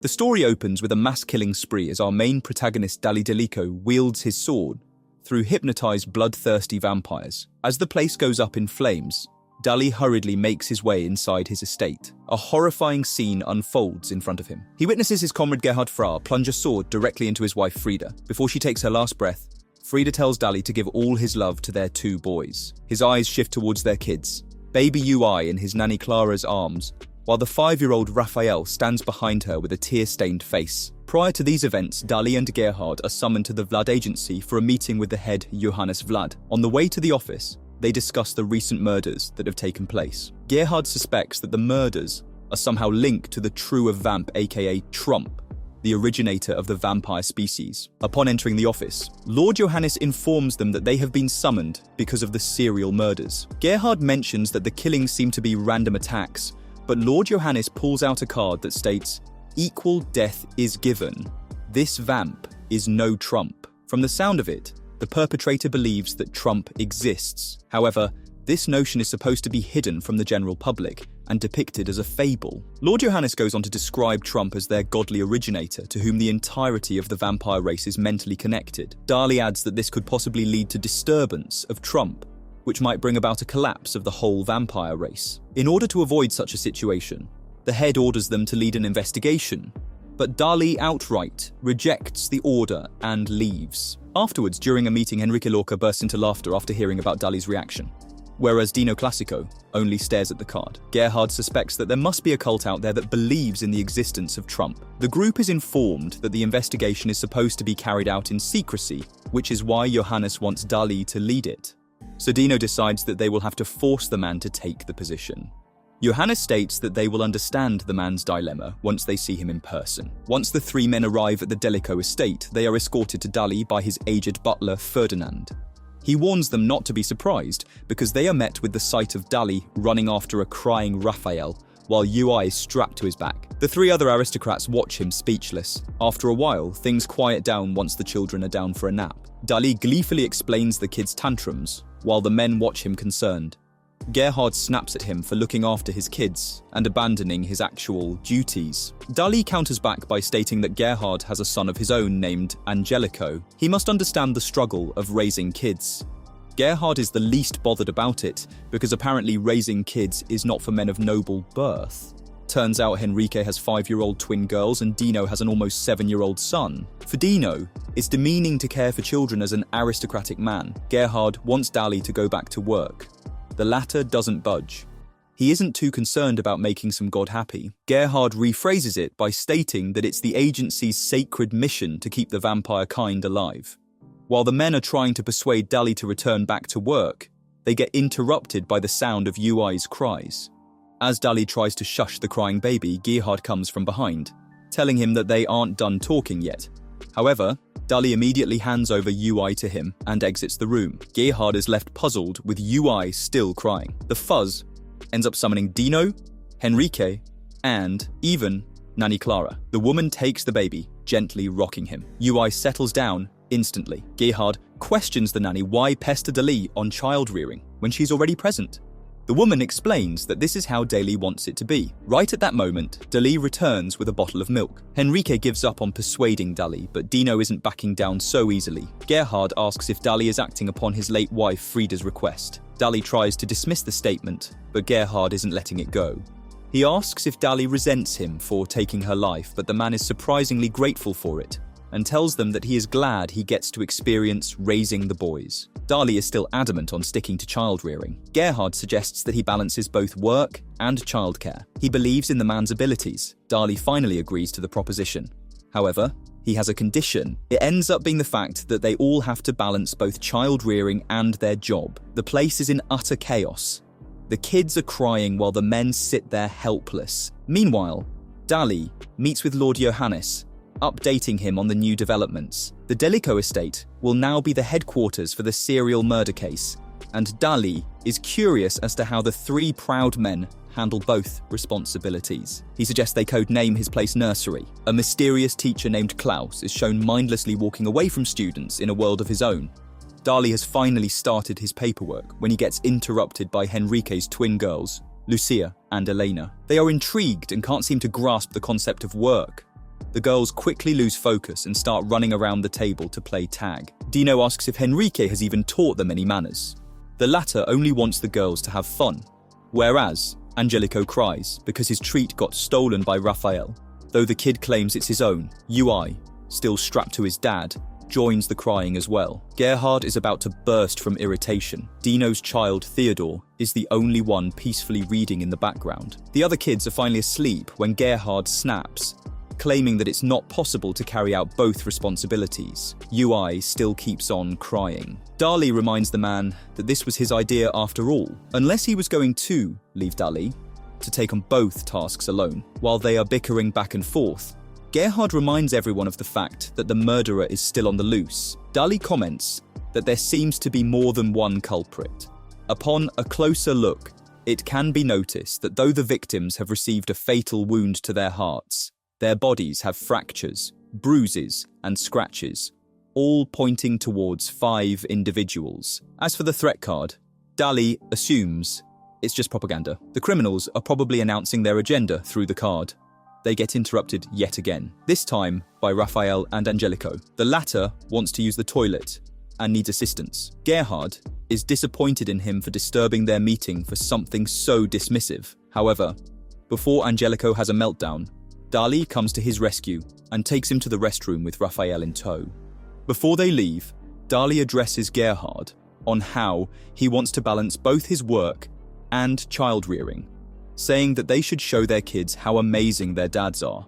The story opens with a mass-killing spree as our main protagonist Delico wields his sword through hypnotized bloodthirsty vampires. As the place goes up in flames, Dali hurriedly makes his way inside his estate. A horrifying scene unfolds in front of him. He witnesses his comrade Gerhard Fra plunge a sword directly into his wife Frida. Before she takes her last breath, Frida tells Dali to give all his love to their 2 boys. His eyes shift towards their kids, baby UI in his nanny Clara's arms, while the 5-year-old Raphael stands behind her with a tear-stained face. Prior to these events, Dali and Gerhard are summoned to the Vlad agency for a meeting with the head Johannes Vlad. On the way to the office, they discuss the recent murders that have taken place. Gerhard suspects that the murders are somehow linked to the true of Vamp, aka Trump, the originator of the vampire species. Upon entering the office, Lord Johannes informs them that they have been summoned because of the serial murders. Gerhard mentions that the killings seem to be random attacks, but Lord Johannes pulls out a card that states, "Equal death is given. This vamp is no Trump." From the sound of it, the perpetrator believes that Trump exists. However, this notion is supposed to be hidden from the general public and depicted as a fable. Lord Johannes goes on to describe Trump as their godly originator to whom the entirety of the vampire race is mentally connected. Dali adds that this could possibly lead to disturbance of Trump, which might bring about a collapse of the whole vampire race. In order to avoid such a situation, the head orders them to lead an investigation, but Dali outright rejects the order and leaves. Afterwards, during a meeting, Enrique Lorca bursts into laughter after hearing about Dali's reaction, whereas Dino Classico only stares at the card. Gerhard suspects that there must be a cult out there that believes in the existence of Trump. The group is informed that the investigation is supposed to be carried out in secrecy, which is why Johannes wants Dali to lead it. So Dino decides that they will have to force the man to take the position. Johannes states that they will understand the man's dilemma once they see him in person. Once the 3 men arrive at the Delico estate, they are escorted to Dali by his aged butler Ferdinand. He warns them not to be surprised because they are met with the sight of Dali running after a crying Raphael while UI is strapped to his back. The 3 other aristocrats watch him speechless. After a while, things quiet down once the children are down for a nap. Dali gleefully explains the kids' tantrums while the men watch him concerned. Gerhard snaps at him for looking after his kids and abandoning his actual duties. Dali counters back by stating that Gerhard has a son of his own named Angelico. He must understand the struggle of raising kids. Gerhard is the least bothered about it because apparently raising kids is not for men of noble birth. Turns out Henrique has 5-year-old twin girls and Dino has an almost 7-year-old son. For Dino, it's demeaning to care for children as an aristocratic man. Gerhard wants Dali to go back to work. The latter doesn't budge. He isn't too concerned about making some god happy. Gerhard rephrases it by stating that it's the agency's sacred mission to keep the vampire kind alive. While the men are trying to persuade Dali to return back to work, they get interrupted by the sound of UI's cries. As Dali tries to shush the crying baby, Gerhard comes from behind, telling him that they aren't done talking yet. However, Dali immediately hands over UI to him and exits the room. Gerhard is left puzzled with UI still crying. The fuzz ends up summoning Dino, Henrique, and even Nanny Clara. The woman takes the baby, gently rocking him. UI settles down instantly. Gerhard questions the nanny why pester Dali on child rearing when she's already present. The woman explains that this is how Dali wants it to be. Right at that moment, Dali returns with a bottle of milk. Henrique gives up on persuading Dali, but Dino isn't backing down so easily. Gerhard asks if Dali is acting upon his late wife Frida's request. Dali tries to dismiss the statement, but Gerhard isn't letting it go. He asks if Dali resents him for taking her life, but the man is surprisingly grateful for it, and tells them that he is glad he gets to experience raising the boys. Dali is still adamant on sticking to child rearing. Gerhard suggests that he balances both work and childcare. He believes in the man's abilities. Dali finally agrees to the proposition. However, he has a condition. It ends up being the fact that they all have to balance both child rearing and their job. The place is in utter chaos. The kids are crying while the men sit there helpless. Meanwhile, Dali meets with Lord Johannes, updating him on the new developments. The Delico estate will now be the headquarters for the serial murder case, and Dali is curious as to how the 3 proud men handle both responsibilities. He suggests they codename his place Nursery. A mysterious teacher named Klaus is shown mindlessly walking away from students in a world of his own. Dali has finally started his paperwork when he gets interrupted by Henrique's twin girls, Lucia and Elena. They are intrigued and can't seem to grasp the concept of work. The girls quickly lose focus and start running around the table to play tag. Dino asks if Henrique has even taught them any manners. The latter only wants the girls to have fun, whereas Angelico cries because his treat got stolen by Raphael. Though the kid claims it's his own, UI, still strapped to his dad, joins the crying as well. Gerhard is about to burst from irritation. Dino's child, Theodore, is the only one peacefully reading in the background. The other kids are finally asleep when Gerhard snaps, claiming that it's not possible to carry out both responsibilities. UI still keeps on crying. Dali reminds the man that this was his idea after all, unless he was going to leave Dali to take on both tasks alone. While they are bickering back and forth, Gerhard reminds everyone of the fact that the murderer is still on the loose. Dali comments that there seems to be more than one culprit. Upon a closer look, it can be noticed that though the victims have received a fatal wound to their hearts, their bodies have fractures, bruises, and scratches, all pointing towards 5 individuals. As for the threat card, Dali assumes it's just propaganda. The criminals are probably announcing their agenda through the card. They get interrupted yet again, this time by Raphael and Angelico. The latter wants to use the toilet and needs assistance. Gerhard is disappointed in him for disturbing their meeting for something so dismissive. However, before Angelico has a meltdown, Dali comes to his rescue and takes him to the restroom with Raphael in tow. Before they leave, Dali addresses Gerhard on how he wants to balance both his work and child rearing, saying that they should show their kids how amazing their dads are.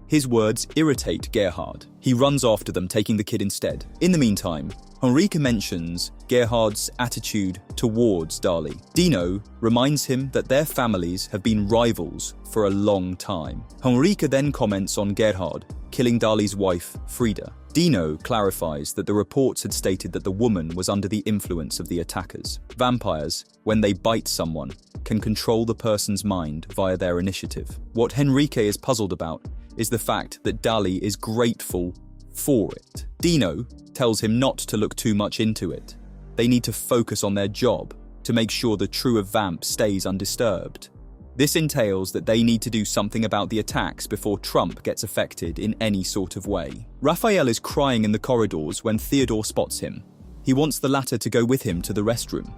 His words irritate Gerhard. He runs after them, taking the kid instead. In the meantime, Henrique mentions Gerhard's attitude towards Dali. Dino reminds him that their families have been rivals for a long time. Henrique then comments on Gerhard killing Dali's wife, Frida. Dino clarifies that the reports had stated that the woman was under the influence of the attackers. Vampires, when they bite someone, can control the person's mind via their initiative. What Henrique is puzzled about is the fact that Dali is grateful for it. Dino tells him not to look too much into it. They need to focus on their job to make sure the true vamp stays undisturbed. This entails that they need to do something about the attacks before Trump gets affected in any sort of way. Raphael is crying in the corridors when Theodore spots him. He wants the latter to go with him to the restroom.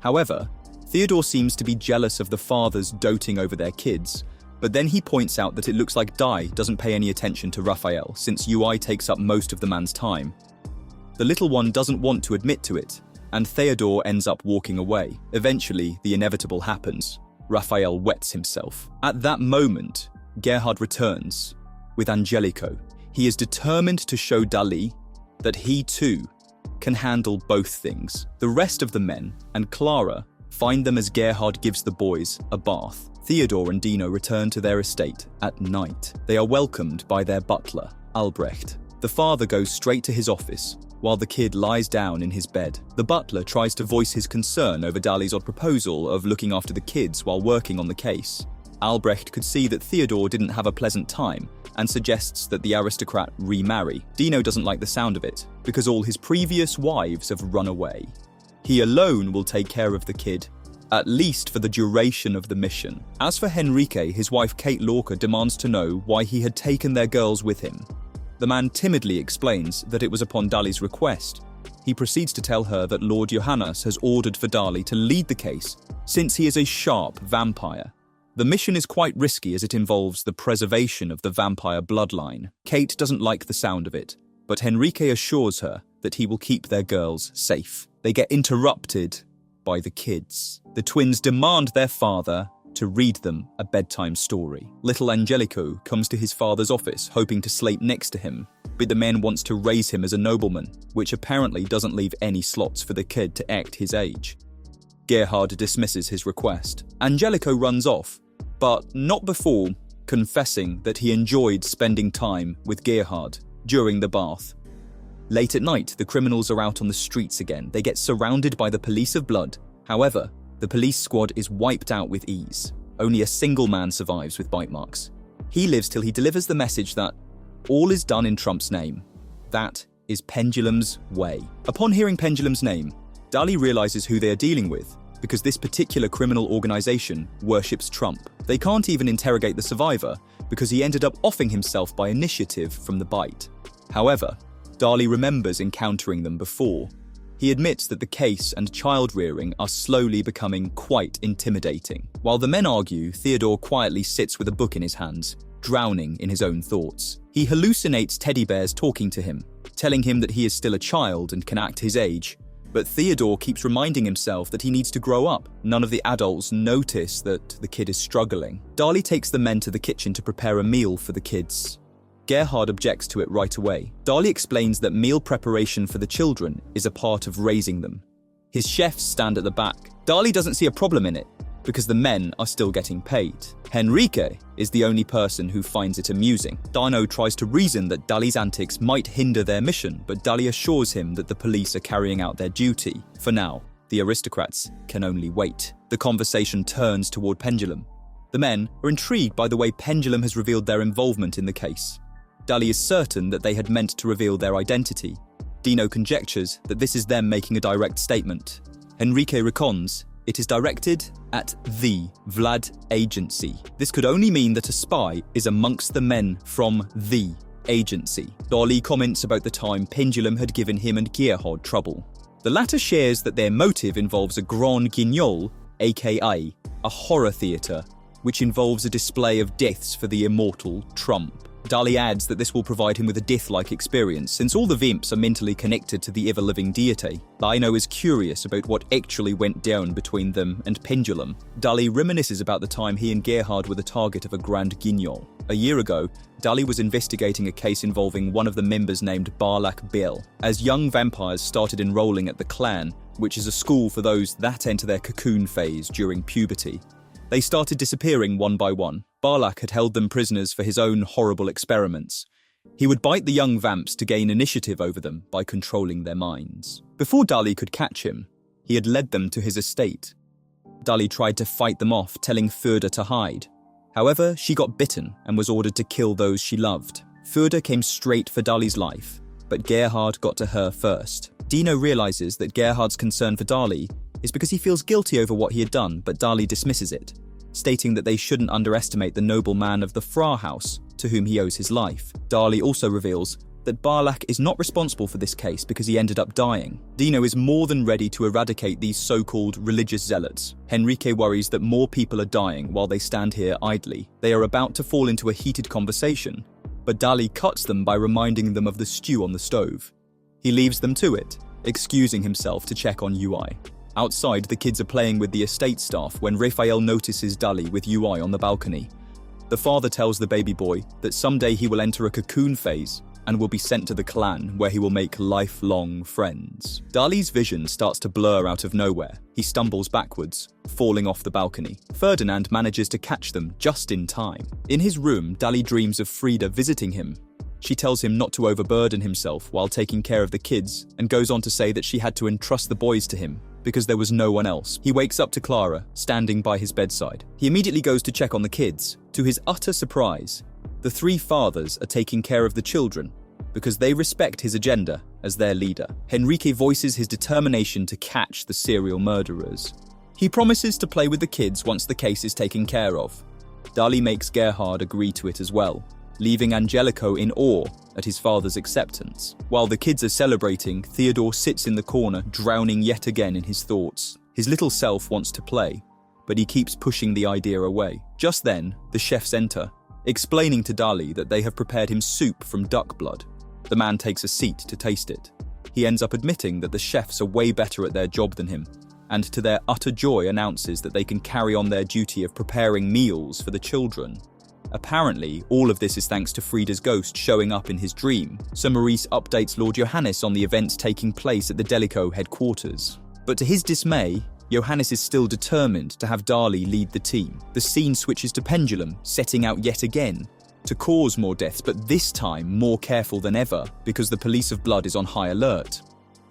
However, Theodore seems to be jealous of the fathers doting over their kids, but then he points out that it looks like Dai doesn't pay any attention to Raphael since UI takes up most of the man's time. The little one doesn't want to admit to it, and Theodore ends up walking away. Eventually, the inevitable happens. Raphael wets himself. At that moment, Gerhard returns with Angelico. He is determined to show Dali that he too can handle both things. The rest of the men and Clara find them as Gerhard gives the boys a bath. Theodore and Dino return to their estate at night. They are welcomed by their butler, Albrecht. The father goes straight to his office, while the kid lies down in his bed. The butler tries to voice his concern over Dali's odd proposal of looking after the kids while working on the case. Albrecht could see that Theodore didn't have a pleasant time and suggests that the aristocrat remarry. Dino doesn't like the sound of it, because all his previous wives have run away. He alone will take care of the kid, at least for the duration of the mission. As for Henrique, his wife Kate Lorca demands to know why he had taken their girls with him. The man timidly explains that it was upon Dali's request. He proceeds to tell her that Lord Johannes has ordered for Dali to lead the case, since he is a sharp vampire. The mission is quite risky as it involves the preservation of the vampire bloodline. Kate doesn't like the sound of it, but Henrique assures her that he will keep their girls safe. They get interrupted by the kids. The twins demand their father to read them a bedtime story. Little Angelico comes to his father's office hoping to sleep next to him, but the man wants to raise him as a nobleman, which apparently doesn't leave any slots for the kid to act his age. Gerhard dismisses his request. Angelico runs off, but not before confessing that he enjoyed spending time with Gerhard during the bath. Late at night, the criminals are out on the streets again. They get surrounded by the police of blood. However, the police squad is wiped out with ease. Only a single man survives with bite marks. He lives till he delivers the message that all is done in Trump's name. That is Pendulum's way. Upon hearing Pendulum's name, Dali realizes who they are dealing with, because this particular criminal organization worships Trump. They can't even interrogate the survivor because he ended up offing himself by initiative from the bite. However, Dali remembers encountering them before. He admits that the case and child rearing are slowly becoming quite intimidating. While the men argue, Theodore quietly sits with a book in his hands, drowning in his own thoughts. He hallucinates teddy bears talking to him, telling him that he is still a child and can act his age. But Theodore keeps reminding himself that he needs to grow up. None of the adults notice that the kid is struggling. Dali takes the men to the kitchen to prepare a meal for the kids. Gerhard objects to it right away. Dali explains that meal preparation for the children is a part of raising them. His chefs stand at the back. Dali doesn't see a problem in it, because the men are still getting paid. Henrique is the only person who finds it amusing. Dino tries to reason that Dali's antics might hinder their mission, but Dali assures him that the police are carrying out their duty. For now, the aristocrats can only wait. The conversation turns toward Pendulum. The men are intrigued by the way Pendulum has revealed their involvement in the case. Dali is certain that they had meant to reveal their identity. Dino conjectures that this is them making a direct statement. Henrique recons it is directed at the Vlad agency. This could only mean that a spy is amongst the men from the agency. Dali comments about the time Pendulum had given him and Gerhard trouble. The latter shares that their motive involves a Grand Guignol, aka a horror theatre, which involves a display of deaths for the immortal Trump. Dali adds that this will provide him with a death-like experience, since all the Vimps are mentally connected to the ever-living deity. Dino is curious about what actually went down between them and Pendulum. Dali reminisces about the time he and Gerhard were the target of a Grand Guignol. A year ago, Dali was investigating a case involving one of the members named Barlak Bel. As young vampires started enrolling at the Clan, which is a school for those that enter their cocoon phase during puberty, they started disappearing one by one. Barlak had held them prisoners for his own horrible experiments. He would bite the young vamps to gain initiative over them by controlling their minds. Before Dali could catch him, he had led them to his estate. Dali tried to fight them off, telling Furda to hide. However, she got bitten and was ordered to kill those she loved. Furda came straight for Dali's life, but Gerhard got to her first. Dino realizes that Gerhard's concern for Dali is because he feels guilty over what he had done, but Dali dismisses it, stating that they shouldn't underestimate the noble man of the Fra house to whom he owes his life. Dali also reveals that Barlak is not responsible for this case because he ended up dying. Dino is more than ready to eradicate these so-called religious zealots. Henrique worries that more people are dying while they stand here idly. They are about to fall into a heated conversation, but Dali cuts them by reminding them of the stew on the stove. He leaves them to it, excusing himself to check on UI. Outside, the kids are playing with the estate staff when Raphael notices Dali with UI on the balcony. The father tells the baby boy that someday he will enter a cocoon phase and will be sent to the clan where he will make lifelong friends. Dali's vision starts to blur out of nowhere. He stumbles backwards, falling off the balcony. Ferdinand manages to catch them just in time. In his room, Dali dreams of Frida visiting him. She tells him not to overburden himself while taking care of the kids and goes on to say that she had to entrust the boys to him because there was no one else. He wakes up to Clara, standing by his bedside. He immediately goes to check on the kids. To his utter surprise, the three fathers are taking care of the children because they respect his agenda as their leader. Henrique voices his determination to catch the serial murderers. He promises to play with the kids once the case is taken care of. Dali makes Gerhard agree to it as well, leaving Angelico in awe at his father's acceptance. While the kids are celebrating, Theodore sits in the corner, drowning yet again in his thoughts. His little self wants to play, but he keeps pushing the idea away. Just then, the chefs enter, explaining to Dali that they have prepared him soup from duck blood. The man takes a seat to taste it. He ends up admitting that the chefs are way better at their job than him, and to their utter joy announces that they can carry on their duty of preparing meals for the children. Apparently, all of this is thanks to Frida's ghost showing up in his dream, so Maurice updates Lord Johannes on the events taking place at the Delico headquarters. But to his dismay, Johannes is still determined to have Dali lead the team. The scene switches to Pendulum, setting out yet again to cause more deaths, but this time more careful than ever because the police of blood is on high alert.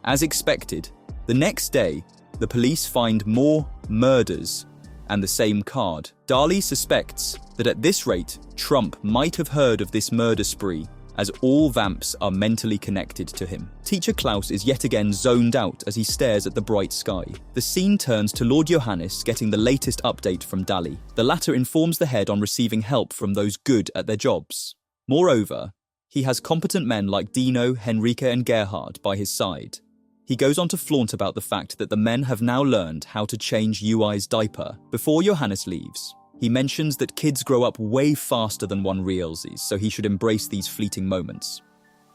As expected, the next day, the police find more murders and the same card. Dali suspects that at this rate, Trump might have heard of this murder spree as all vamps are mentally connected to him. Teacher Klaus is yet again zoned out as he stares at the bright sky. The scene turns to Lord Johannes getting the latest update from Dali. The latter informs the head on receiving help from those good at their jobs. Moreover, he has competent men like Dino, Henrique and Gerhard by his side. He goes on to flaunt about the fact that the men have now learned how to change UI's diaper. Before Johannes leaves, he mentions that kids grow up way faster than one realizes, so he should embrace these fleeting moments.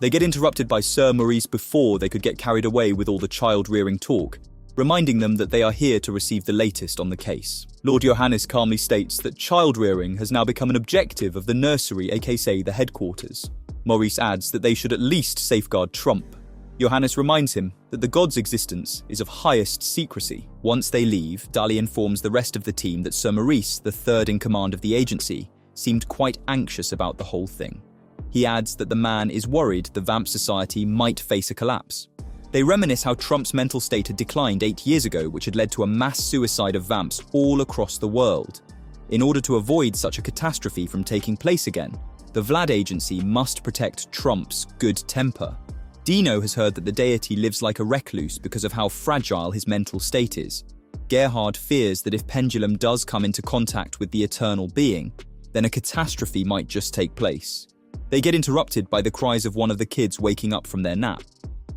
They get interrupted by Sir Maurice before they could get carried away with all the child-rearing talk, reminding them that they are here to receive the latest on the case. Lord Johannes calmly states that child-rearing has now become an objective of the nursery, aka the headquarters. Maurice adds that they should at least safeguard Trump. Johannes reminds him that the god's existence is of highest secrecy. Once they leave, Dali informs the rest of the team that Sir Maurice, the third in command of the agency, seemed quite anxious about the whole thing. He adds that the man is worried the Vamp Society might face a collapse. They reminisce how Trump's mental state had declined 8 years ago, which had led to a mass suicide of Vamps all across the world. In order to avoid such a catastrophe from taking place again, the Vlad agency must protect Trump's good temper. Dino has heard that the deity lives like a recluse because of how fragile his mental state is. Gerhard fears that if Pendulum does come into contact with the eternal being, then a catastrophe might just take place. They get interrupted by the cries of one of the kids waking up from their nap.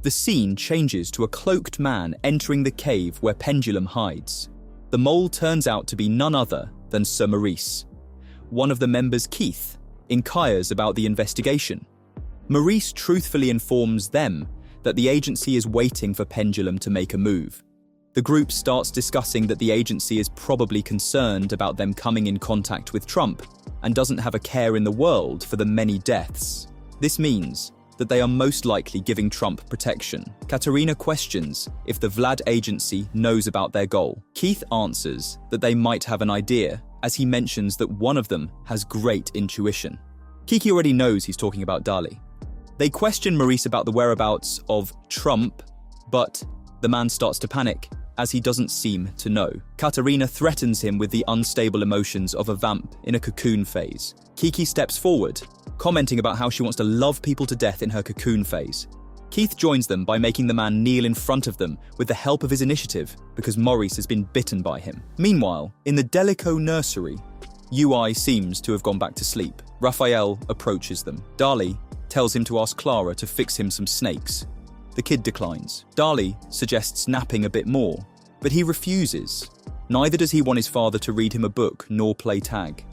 The scene changes to a cloaked man entering the cave where Pendulum hides. The mole turns out to be none other than Sir Maurice. One of the members, Keith, inquires about the investigation. Maurice truthfully informs them that the agency is waiting for Pendulum to make a move. The group starts discussing that the agency is probably concerned about them coming in contact with Trump and doesn't have a care in the world for the many deaths. This means that they are most likely giving Trump protection. Katerina questions if the Vlad agency knows about their goal. Keith answers that they might have an idea, as he mentions that one of them has great intuition. Kiki already knows he's talking about Dali. They question Maurice about the whereabouts of Trump, but the man starts to panic, as he doesn't seem to know. Katerina threatens him with the unstable emotions of a vamp in a cocoon phase. Kiki steps forward, commenting about how she wants to love people to death in her cocoon phase. Keith joins them by making the man kneel in front of them with the help of his initiative, because Maurice has been bitten by him. Meanwhile, in the delico nursery, UI seems to have gone back to sleep. Raphael approaches them. Dali tells him to ask Clara to fix him some snakes. The kid declines. Dali suggests napping a bit more, but he refuses. Neither does he want his father to read him a book nor play tag.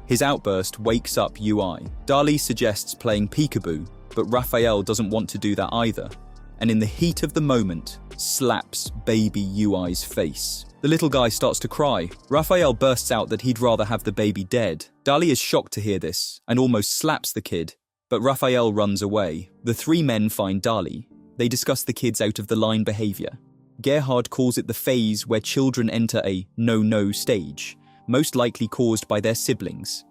His outburst wakes up UI. Dali suggests playing peekaboo, but Raphael doesn't want to do that either, and in the heat of the moment, slaps baby UI's face. The little guy starts to cry. Raphael bursts out that he'd rather have the baby dead. Dali is shocked to hear this and almost slaps the kid, but Raphael runs away. The three men find Dali. They discuss the kid's out-of-the-line behavior. Gerhard calls it the phase where children enter a no-no stage, most likely caused by their siblings.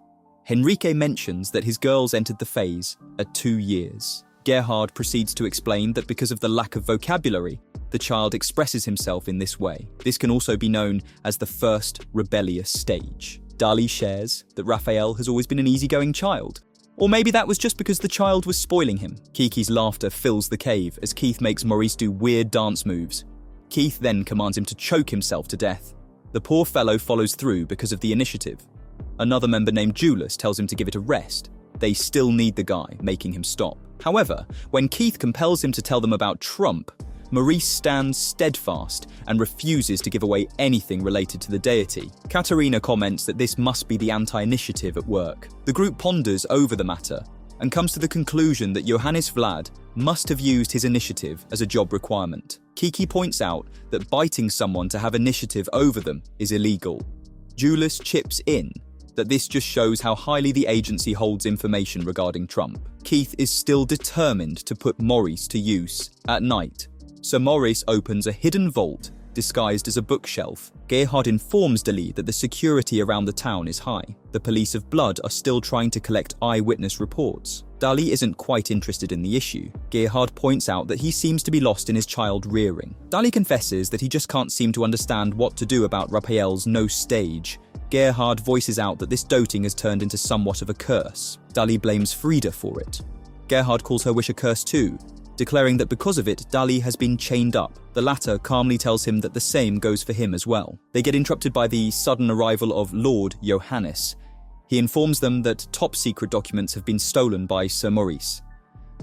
Henrique mentions that his girls entered the phase at 2 years. Gerhard proceeds to explain that because of the lack of vocabulary, the child expresses himself in this way. This can also be known as the first rebellious stage. Dali shares that Raphael has always been an easygoing child, or maybe that was just because the child was spoiling him. Kiki's laughter fills the cave as Keith makes Maurice do weird dance moves. Keith then commands him to choke himself to death. The poor fellow follows through because of the initiative. Another member named Julius tells him to give it a rest. They still need the guy, making him stop. However, when Keith compels him to tell them about Trump, Maurice stands steadfast and refuses to give away anything related to the deity. Katerina comments that this must be the anti-initiative at work. The group ponders over the matter and comes to the conclusion that Johannes Vlad must have used his initiative as a job requirement. Kiki points out that biting someone to have initiative over them is illegal. Julius chips in that this just shows how highly the agency holds information regarding Trump. Keith is still determined to put Maurice to use at night, so Maurice opens a hidden vault disguised as a bookshelf. Gerhard informs Dali that the security around the town is high. The police of Blood are still trying to collect eyewitness reports. Dali isn't quite interested in the issue. Gerhard points out that he seems to be lost in his child rearing. Dali confesses that he just can't seem to understand what to do about Raphael's no stage. Gerhard voices out that this doting has turned into somewhat of a curse. Dali blames Frida for it. Gerhard calls her wish a curse too, declaring that because of it, Dali has been chained up. The latter calmly tells him that the same goes for him as well. They get interrupted by the sudden arrival of Lord Johannes. He informs them that top-secret documents have been stolen by Sir Maurice.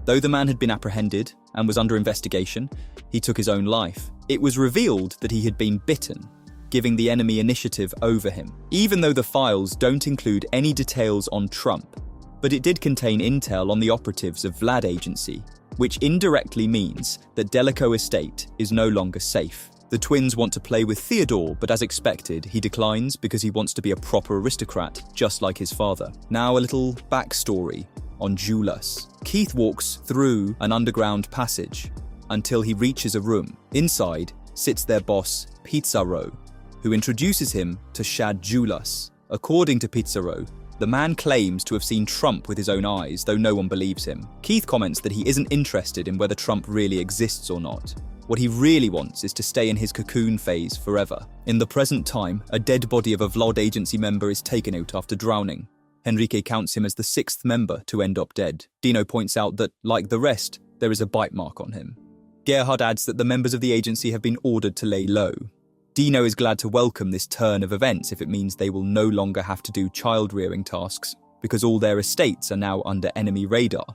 Though the man had been apprehended and was under investigation, he took his own life. It was revealed that he had been bitten, giving the enemy initiative over him. Even though the files don't include any details on Trump, but it did contain intel on the operatives of Vlad Agency, which indirectly means that Delico Estate is no longer safe. The twins want to play with Theodore, but as expected, he declines because he wants to be a proper aristocrat, just like his father. Now a little backstory on Julius. Keith walks through an underground passage until he reaches a room. Inside sits their boss, Pizarro, who introduces him to Shad Julius. According to Pizarro, the man claims to have seen Trump with his own eyes, though no one believes him. Keith comments that he isn't interested in whether Trump really exists or not. What he really wants is to stay in his cocoon phase forever. In the present time, a dead body of a Vlad Agency member is taken out after drowning. Henrique counts him as the 6th member to end up dead. Dino points out that, like the rest, there is a bite mark on him. Gerhard adds that the members of the agency have been ordered to lay low. Dino is glad to welcome this turn of events if it means they will no longer have to do child-rearing tasks, because all their estates are now under enemy radar.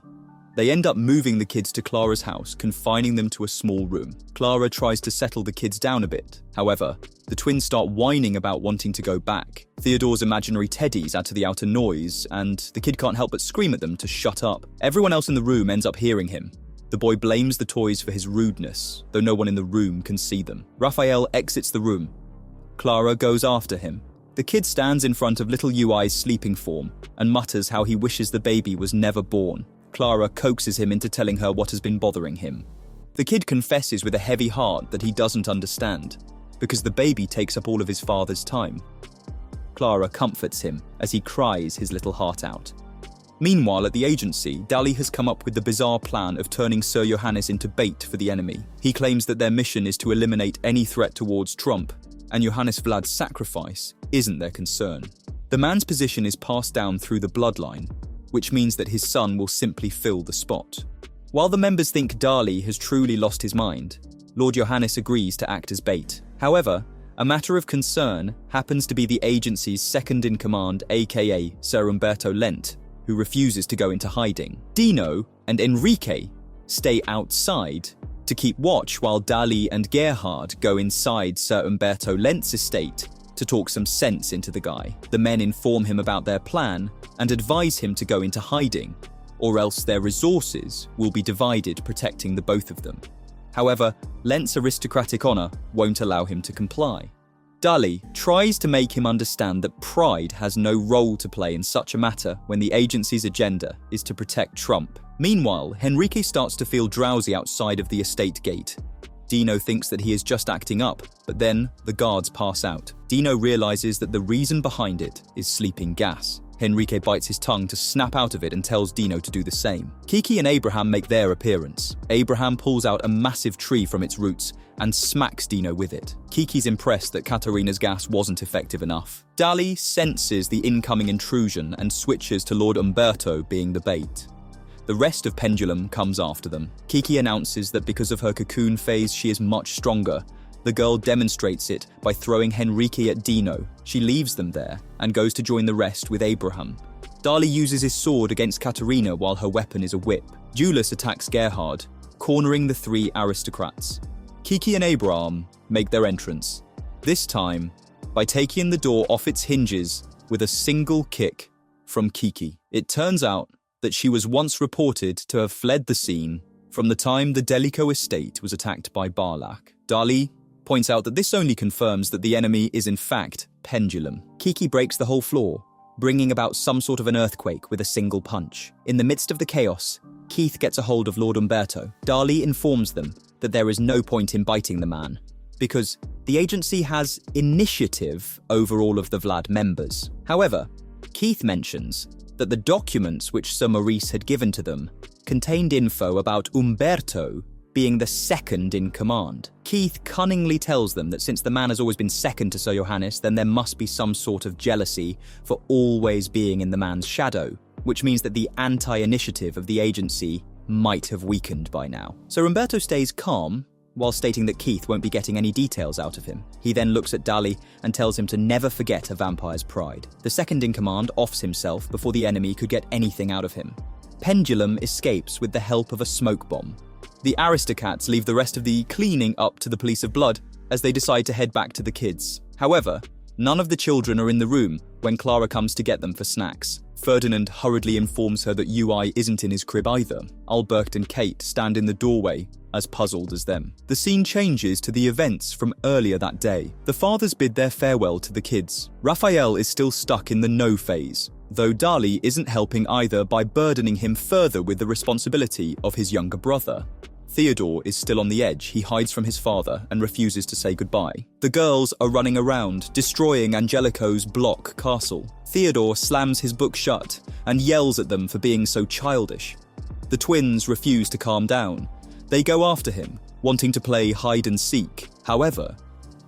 They end up moving the kids to Clara's house, confining them to a small room. Clara tries to settle the kids down a bit. However, the twins start whining about wanting to go back. Theodore's imaginary teddies add to the outer noise, and the kid can't help but scream at them to shut up. Everyone else in the room ends up hearing him. The boy blames the toys for his rudeness, though no one in the room can see them. Raphael exits the room. Clara goes after him. The kid stands in front of little UI's sleeping form and mutters how he wishes the baby was never born. Clara coaxes him into telling her what has been bothering him. The kid confesses with a heavy heart that he doesn't understand, because the baby takes up all of his father's time. Clara comforts him as he cries his little heart out. Meanwhile, at the agency, Dali has come up with the bizarre plan of turning Sir Johannes into bait for the enemy. He claims that their mission is to eliminate any threat towards Trump, and Johannes Vlad's sacrifice isn't their concern. The man's position is passed down through the bloodline, which means that his son will simply fill the spot. While the members think Dali has truly lost his mind, Lord Johannes agrees to act as bait. However, a matter of concern happens to be the agency's second-in-command, aka Sir Umberto Lent, who refuses to go into hiding. Dino and Enrique stay outside to keep watch while Dali and Gerhard go inside Sir Umberto Lent's estate to talk some sense into the guy. The men inform him about their plan and advise him to go into hiding, or else their resources will be divided protecting the both of them. However, Lent's aristocratic honor won't allow him to comply. Dali tries to make him understand that pride has no role to play in such a matter when the agency's agenda is to protect Trump. Meanwhile, Henrique starts to feel drowsy outside of the estate gate. Dino thinks that he is just acting up, but then the guards pass out. Dino realizes that the reason behind it is sleeping gas. Henrique bites his tongue to snap out of it and tells Dino to do the same. Kiki and Abraham make their appearance. Abraham pulls out a massive tree from its roots and smacks Dino with it. Kiki's impressed that Katarina's gas wasn't effective enough. Dali senses the incoming intrusion and switches to Lord Umberto being the bait. The rest of Pendulum comes after them. Kiki announces that because of her cocoon phase, she is much stronger. The girl demonstrates it by throwing Henrique at Dino. She leaves them there and goes to join the rest with Abraham. Dali uses his sword against Katarina while her weapon is a whip. Julius attacks Gerhard, cornering the three aristocrats. Kiki and Abraham make their entrance, this time by taking the door off its hinges with a single kick from Kiki. It turns out that she was once reported to have fled the scene from the time the Delico estate was attacked by Barlak. Dali points out that this only confirms that the enemy is in fact Pendulum. Kiki breaks the whole floor, bringing about some sort of an earthquake with a single punch. In the midst of the chaos, Keith gets a hold of Lord Umberto. Dali informs them that there is no point in biting the man, because the agency has initiative over all of the Vlad members. However, Keith mentions that the documents which Sir Maurice had given to them contained info about Umberto being the second in command. Keith cunningly tells them that since the man has always been second to Sir Johannes, then there must be some sort of jealousy for always being in the man's shadow. which means that the anti-initiative of the agency might have weakened by now. So Umberto stays calm, while stating that Keith won't be getting any details out of him. He then looks at Dali and tells him to never forget a vampire's pride. The second-in-command offs himself before the enemy could get anything out of him. Pendulum escapes with the help of a smoke bomb. The Aristocats leave the rest of the cleaning up to the police of blood as they decide to head back to the kids. However, none of the children are in the room when Clara comes to get them for snacks. Ferdinand hurriedly informs her that UI isn't in his crib either. Albert and Kate stand in the doorway, as puzzled as them. The scene changes to the events from earlier that day. The fathers bid their farewell to the kids. Raphael is still stuck in the no phase, though Dali isn't helping either by burdening him further with the responsibility of his younger brother. Theodore is still on the edge. He hides from his father and refuses to say goodbye. The girls are running around, destroying Angelico's block castle. Theodore slams his book shut and yells at them for being so childish. The twins refuse to calm down. They go after him, wanting to play hide and seek. However,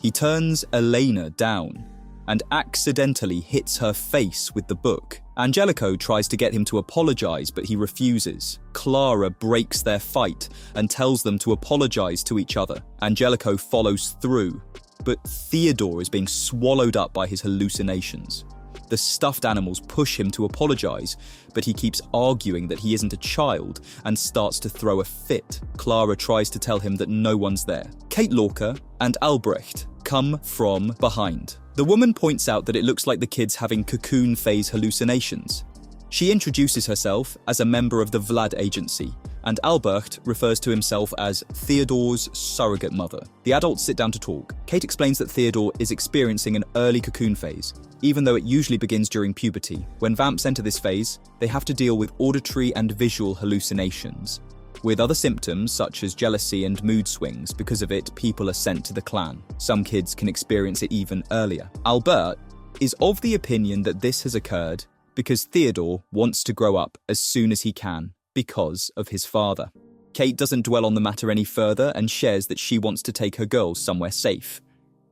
he turns Elena down and accidentally hits her face with the book. Angelico tries to get him to apologize, but he refuses. Clara breaks their fight and tells them to apologize to each other. Angelico follows through, but Theodore is being swallowed up by his hallucinations. The stuffed animals push him to apologize, but he keeps arguing that he isn't a child and starts to throw a fit. Clara tries to tell him that no one's there. Kate Lorca and Albrecht come from behind. The woman points out that it looks like the kids having cocoon phase hallucinations. She introduces herself as a member of the Vlad agency, and Albrecht refers to himself as Theodore's surrogate mother. The adults sit down to talk. Kate explains that Theodore is experiencing an early cocoon phase, even though it usually begins during puberty. When vamps enter this phase, they have to deal with auditory and visual hallucinations, with other symptoms such as jealousy and mood swings. Because of it, people are sent to the clan. Some kids can experience it even earlier. Albert is of the opinion that this has occurred because Theodore wants to grow up as soon as he can because of his father. Kate doesn't dwell on the matter any further and shares that she wants to take her girls somewhere safe.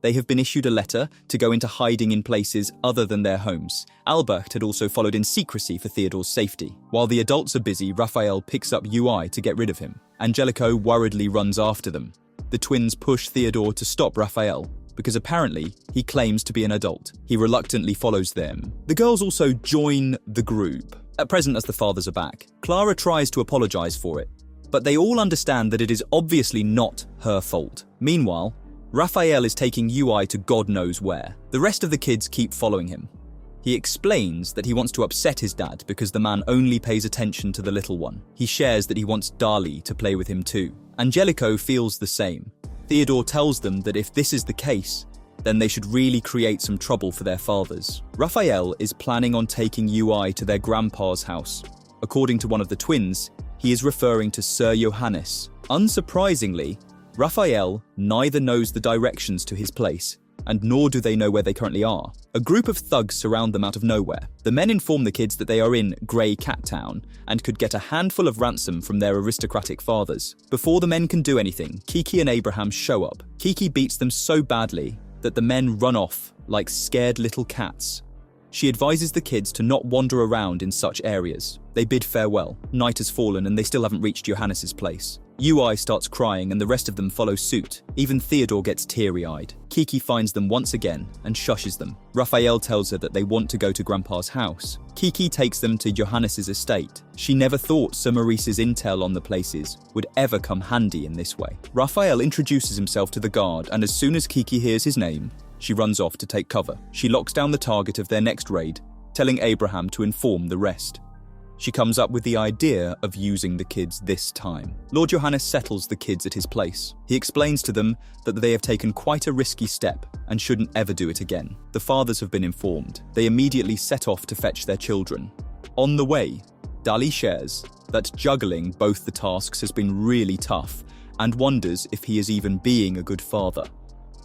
They have been issued a letter to go into hiding in places other than their homes. Albert had also followed in secrecy for Theodore's safety. While the adults are busy, Raphael picks up UI to get rid of him. Angelico worriedly runs after them. The twins push Theodore to stop Raphael, because apparently he claims to be an adult. He reluctantly follows them. The girls also join the group. At present, as the fathers are back, Clara tries to apologize for it, but they all understand that it is obviously not her fault. Meanwhile, Raphael is taking UI to God knows where. The rest of the kids keep following him. He explains that he wants to upset his dad because the man only pays attention to the little one. He shares that he wants Dali to play with him too. Angelico feels the same. Theodore tells them that if this is the case, then they should really create some trouble for their fathers. Raphael is planning on taking UI to their grandpa's house. According to one of the twins, he is referring to Sir Johannes. Unsurprisingly, Raphael neither knows the directions to his place, and nor do they know where they currently are. A group of thugs surround them out of nowhere. The men inform the kids that they are in Grey Cat Town and could get a handful of ransom from their aristocratic fathers. Before the men can do anything, Kiki and Abraham show up. Kiki beats them so badly that the men run off like scared little cats. She advises the kids to not wander around in such areas. They bid farewell. Night has fallen and they still haven't reached Johannes's place. UI starts crying and the rest of them follow suit. Even Theodore gets teary-eyed. Kiki finds them once again and shushes them. Raphael tells her that they want to go to Grandpa's house. Kiki takes them to Johannes's estate. She never thought Sir Maurice's intel on the places would ever come handy in this way. Raphael introduces himself to the guard, and as soon as Kiki hears his name, she runs off to take cover. She locks down the target of their next raid, telling Abraham to inform the rest. She comes up with the idea of using the kids this time. Lord Johannes settles the kids at his place. He explains to them that they have taken quite a risky step and shouldn't ever do it again. The fathers have been informed. They immediately set off to fetch their children. On the way, Dali shares that juggling both the tasks has been really tough and wonders if he is even being a good father.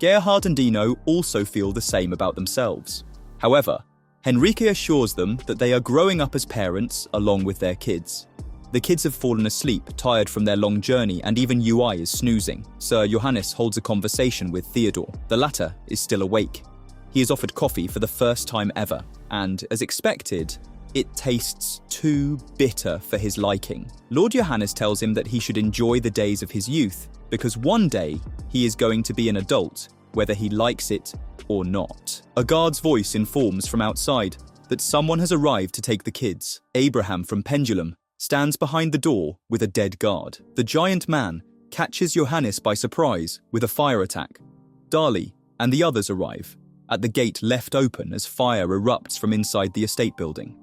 Gerhard and Dino also feel the same about themselves. However, Henrique assures them that they are growing up as parents along with their kids. The kids have fallen asleep, tired from their long journey, and even UI is snoozing. Sir Johannes holds a conversation with Theodore. The latter is still awake. He is offered coffee for the first time ever, and, as expected, It tastes too bitter for his liking. Lord Johannes tells him that he should enjoy the days of his youth, because one day he is going to be an adult, whether he likes it or not. A guard's voice informs from outside that someone has arrived to take the kids. Abraham from Pendulum stands behind the door with a dead guard. The giant man catches Johannes by surprise with a fire attack. Dali and the others arrive at the gate left open as fire erupts from inside the estate building.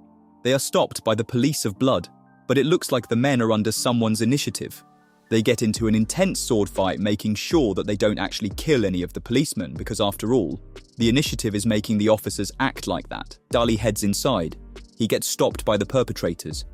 They are stopped by the police of blood, but it looks like the men are under someone's initiative. They get into an intense sword fight, making sure that they don't actually kill any of the policemen, because after all, the initiative is making the officers act like that. Dali heads inside. He gets stopped by the perpetrators.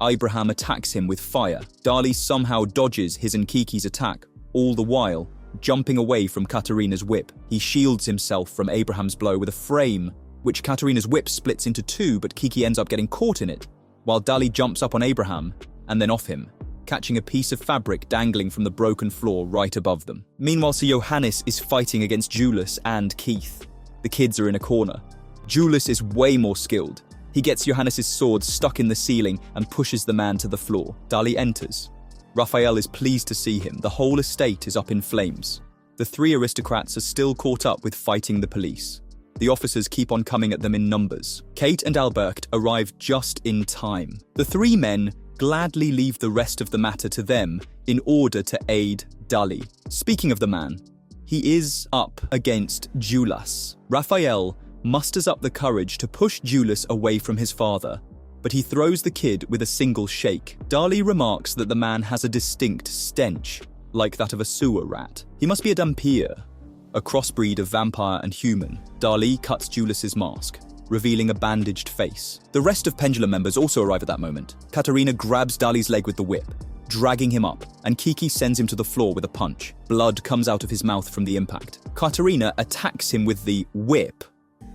Abraham attacks him with fire. Dali somehow dodges his and Kiki's attack, all the while jumping away from Katarina's whip. He shields himself from Abraham's blow with a frame, which Katarina's whip splits into two, but Kiki ends up getting caught in it, while Dali jumps up on Abraham and then off him, catching a piece of fabric dangling from the broken floor right above them. Meanwhile, Sir Johannes is fighting against Julius and Keith. The kids are in a corner. Julius is way more skilled. He gets Johannes' sword stuck in the ceiling and pushes the man to the floor. Dali enters. Raphael is pleased to see him. The whole estate is up in flames. The three aristocrats are still caught up with fighting the police. The officers keep on coming at them in numbers. Kate and Albert arrive just in time. The three men gladly leave the rest of the matter to them in order to aid Dali. Speaking of the man, he is up against Julius. Raphael musters up the courage to push Julius away from his father, but he throws the kid with a single shake. Dali remarks that the man has a distinct stench, like that of a sewer rat. He must be a Dhampir, a crossbreed of vampire and human. Dali cuts Julius's mask, revealing a bandaged face. The rest of Pendulum members also arrive at that moment. Katarina grabs Dali's leg with the whip, dragging him up, and Kiki sends him to the floor with a punch. Blood comes out of his mouth from the impact. Katarina attacks him with the whip,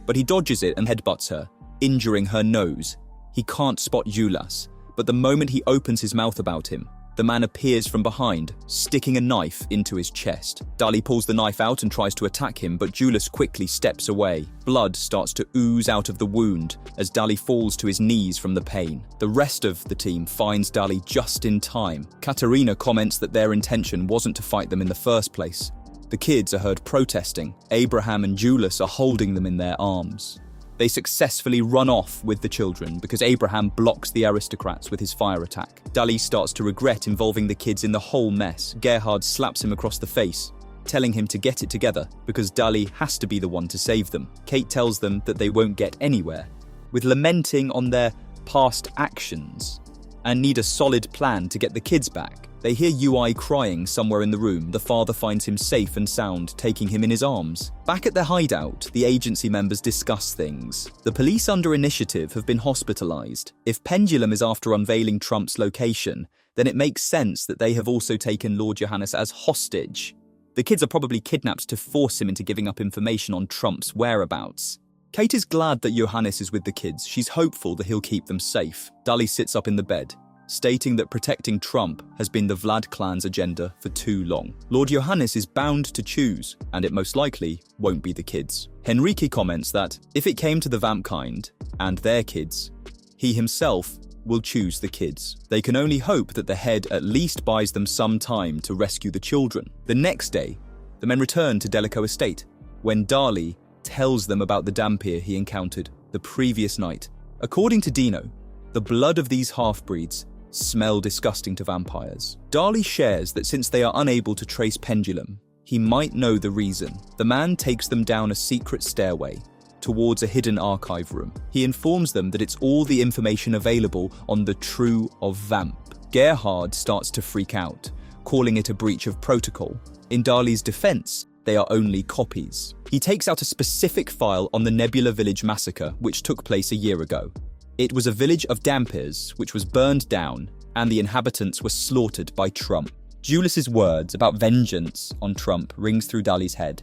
but he dodges it and headbutts her, injuring her nose. He can't spot Julius, but the moment he opens his mouth about him, the man appears from behind, sticking a knife into his chest. Dali pulls the knife out and tries to attack him, but Julius quickly steps away. Blood starts to ooze out of the wound as Dali falls to his knees from the pain. The rest of the team finds Dali just in time. Katarina comments that their intention wasn't to fight them in the first place. The kids are heard protesting. Abraham and Julius are holding them in their arms. They successfully run off with the children because Abraham blocks the aristocrats with his fire attack. Dali starts to regret involving the kids in the whole mess. Gerhard slaps him across the face, telling him to get it together because Dali has to be the one to save them. Kate tells them that they won't get anywhere, with lamenting on their past actions and need a solid plan to get the kids back. They hear UI crying somewhere in the room. The father finds him safe and sound, taking him in his arms. Back at their hideout, the agency members discuss things. The police under initiative have been hospitalized. If Pendulum is after unveiling Trump's location, then it makes sense that they have also taken Lord Johannes as hostage. The kids are probably kidnapped to force him into giving up information on Trump's whereabouts. Kate is glad that Johannes is with the kids. She's hopeful that he'll keep them safe. Dali sits up in the bed, stating that protecting Trump has been the Vlad clan's agenda for too long. Lord Johannes is bound to choose, and it most likely won't be the kids. Henrique comments that if it came to the vamp kind and their kids, he himself will choose the kids. They can only hope that the head at least buys them some time to rescue the children. The next day, the men return to Delico Estate, when Dali tells them about the Dhampir he encountered the previous night. According to Dino, the blood of these half-breeds smell disgusting to vampires. Dali shares that since they are unable to trace Pendulum, he might know the reason. The man takes them down a secret stairway towards a hidden archive room. He informs them that it's all the information available on the True of Vamp. Gerhard starts to freak out, calling it a breach of protocol. In Dali's defense, they are only copies. He takes out a specific file on the Nebula Village massacre, which took place a year ago. It was a village of Dhampirs which was burned down, and the inhabitants were slaughtered by Trump. Julius's words about vengeance on Trump rings through Dali's head.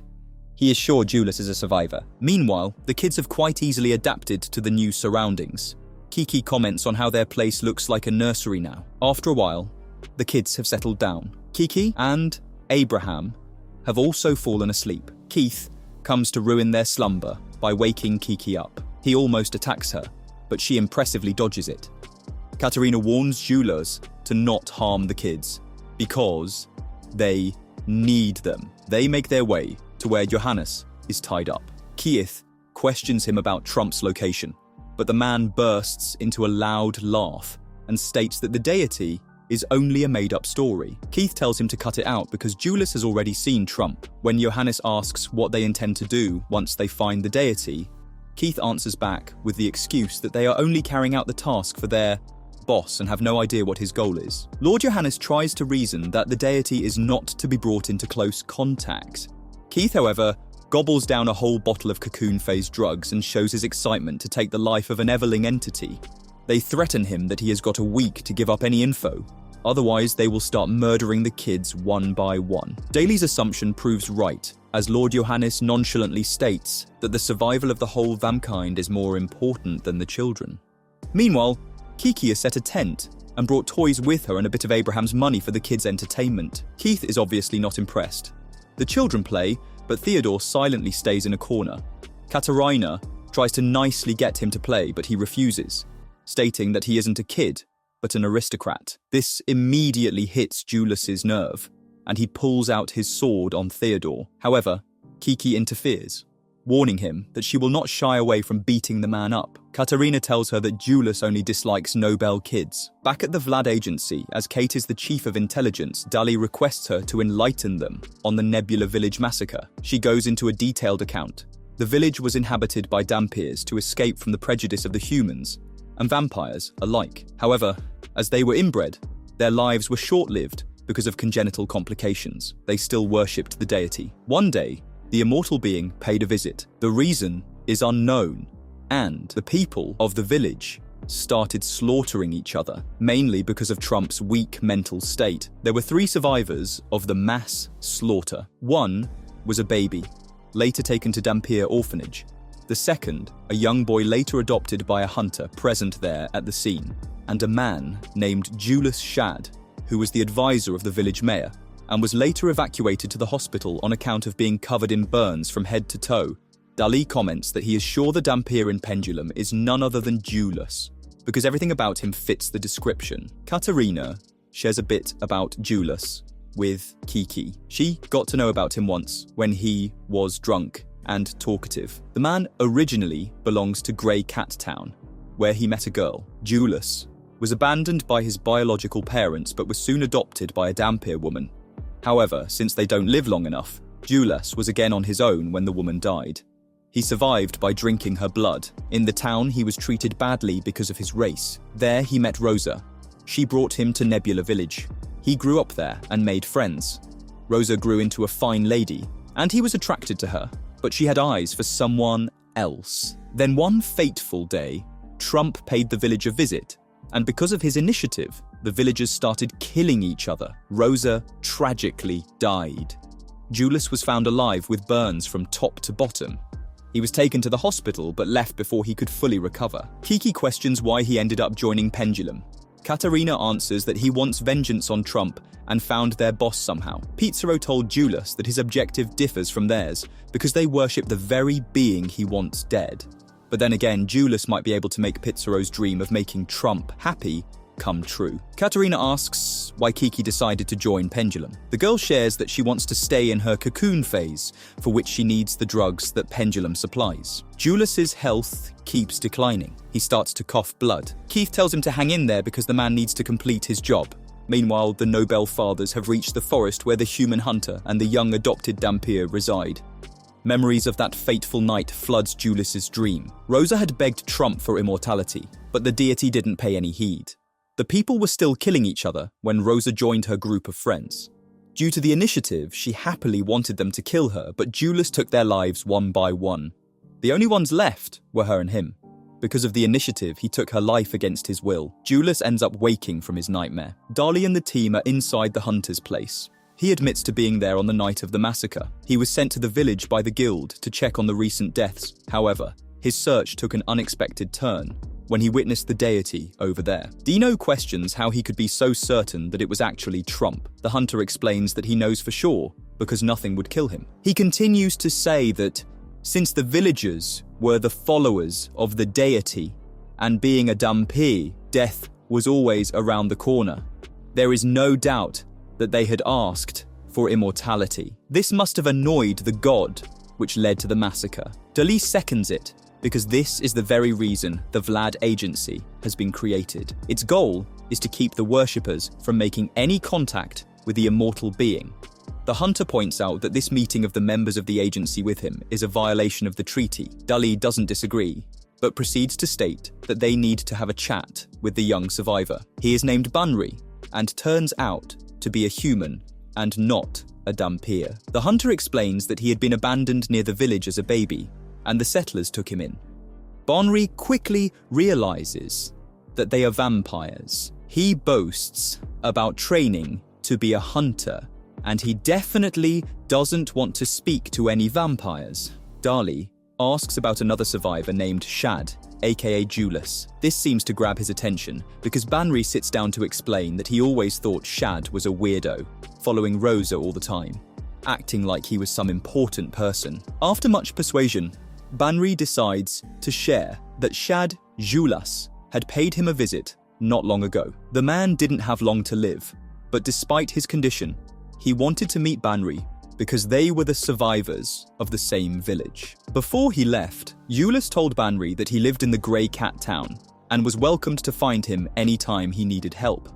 He is sure Julius is a survivor. Meanwhile, the kids have quite easily adapted to the new surroundings. Kiki comments on how their place looks like a nursery now. After a while, the kids have settled down. Kiki and Abraham have also fallen asleep. Keith comes to ruin their slumber by waking Kiki up. He almost attacks her, but she impressively dodges it. Katerina warns Jules to not harm the kids, because they need them. They make their way to where Johannes is tied up. Keith questions him about Trump's location, but the man bursts into a loud laugh and states that the deity is only a made-up story. Keith tells him to cut it out because Jules has already seen Trump. When Johannes asks what they intend to do once they find the deity, Keith answers back with the excuse that they are only carrying out the task for their boss and have no idea what his goal is. Lord Johannes tries to reason that the deity is not to be brought into close contact. Keith, however, gobbles down a whole bottle of cocoon phase drugs and shows his excitement to take the life of an Everling entity. They threaten him that he has got a week to give up any info, otherwise they will start murdering the kids one by one. Daly's assumption proves right, as Lord Johannes nonchalantly states that the survival of the whole Vamkind is more important than the children. Meanwhile, Kiki has set a tent and brought toys with her and a bit of Abraham's money for the kids' entertainment. Keith is obviously not impressed. The children play, but Theodore silently stays in a corner. Katerina tries to nicely get him to play, but he refuses, stating that he isn't a kid, but an aristocrat. This immediately hits Julius's nerve, and he pulls out his sword on Theodore. However, Kiki interferes, warning him that she will not shy away from beating the man up. Katerina tells her that Julius only dislikes Nobel kids. Back at the Vlad agency, as Kate is the chief of intelligence, Dali requests her to enlighten them on the Nebula Village massacre. She goes into a detailed account. The village was inhabited by Dampirs to escape from the prejudice of the humans and vampires alike. However, as they were inbred, their lives were short-lived because of congenital complications. They still worshipped the deity. One day, the immortal being paid a visit. The reason is unknown, and the people of the village started slaughtering each other, mainly because of Trump's weak mental state. There were 3 survivors of the mass slaughter. One was a baby, later taken to Dampir orphanage. The second, a young boy later adopted by a hunter present there at the scene, and a man named Julius Shad, who was the advisor of the village mayor, and was later evacuated to the hospital on account of being covered in burns from head to toe. Dali comments that he is sure the Dampir in Pendulum is none other than Julius, because everything about him fits the description. Katerina shares a bit about Julius with Kiki. She got to know about him once when he was drunk and talkative. The man originally belongs to Grey Cat Town, where he met a girl. Julius was abandoned by his biological parents but was soon adopted by a Dampir woman. However, since they don't live long enough, Julius was again on his own when the woman died. He survived by drinking her blood. In the town, he was treated badly because of his race. There, he met Rosa. She brought him to Nebula Village. He grew up there and made friends. Rosa grew into a fine lady, and he was attracted to her, but she had eyes for someone else. Then one fateful day, Trump paid the village a visit, and because of his initiative, the villagers started killing each other. Rosa tragically died. Julius was found alive with burns from top to bottom. He was taken to the hospital but left before he could fully recover. Kiki questions why he ended up joining Pendulum. Katerina answers that he wants vengeance on Trump and found their boss somehow. Pizarro told Julius that his objective differs from theirs because they worship the very being he wants dead. But then again, Julius might be able to make Pizarro's dream of making Trump happy come true. Katerina asks why Kiki decided to join Pendulum. The girl shares that she wants to stay in her cocoon phase, for which she needs the drugs that Pendulum supplies. Julius's health keeps declining. He starts to cough blood. Keith tells him to hang in there because the man needs to complete his job. Meanwhile, the Nobel fathers have reached the forest where the human hunter and the young adopted Dampir reside. Memories of that fateful night floods Julius's dream. Rosa had begged Trump for immortality, but the deity didn't pay any heed. The people were still killing each other when Rosa joined her group of friends. Due to the initiative, she happily wanted them to kill her, but Julius took their lives one by one. The only ones left were her and him. Because of the initiative, he took her life against his will. Julius ends up waking from his nightmare. Dali and the team are inside the hunter's place. He admits to being there on the night of the massacre. He was sent to the village by the guild to check on the recent deaths. However, his search took an unexpected turn when he witnessed the deity over there. Dino questions how he could be so certain that it was actually Trump. The hunter explains that he knows for sure because nothing would kill him. He continues to say that since the villagers were the followers of the deity and being a dumpy, death was always around the corner. There is no doubt that they had asked for immortality. This must have annoyed the god, which led to the massacre. Dali seconds it, because this is the very reason the Vlad Agency has been created. Its goal is to keep the worshippers from making any contact with the immortal being. The hunter points out that this meeting of the members of the agency with him is a violation of the treaty. Dali doesn't disagree, but proceeds to state that they need to have a chat with the young survivor. He is named Banri, and turns out to be a human and not a Dhampir. The hunter explains that he had been abandoned near the village as a baby, and the settlers took him in. Banri quickly realizes that they are vampires. He boasts about training to be a hunter, and he definitely doesn't want to speak to any vampires. Dali asks about another survivor named Shad, aka Julius. This seems to grab his attention because Banri sits down to explain that he always thought Shad was a weirdo, following Rosa all the time, acting like he was some important person. After much persuasion, Banri decides to share that Shad Julius had paid him a visit not long ago. The man didn't have long to live, but despite his condition, he wanted to meet Banri because they were the survivors of the same village. Before he left, Julius told Banri that he lived in the Grey Cat town and was welcomed to find him anytime he needed help.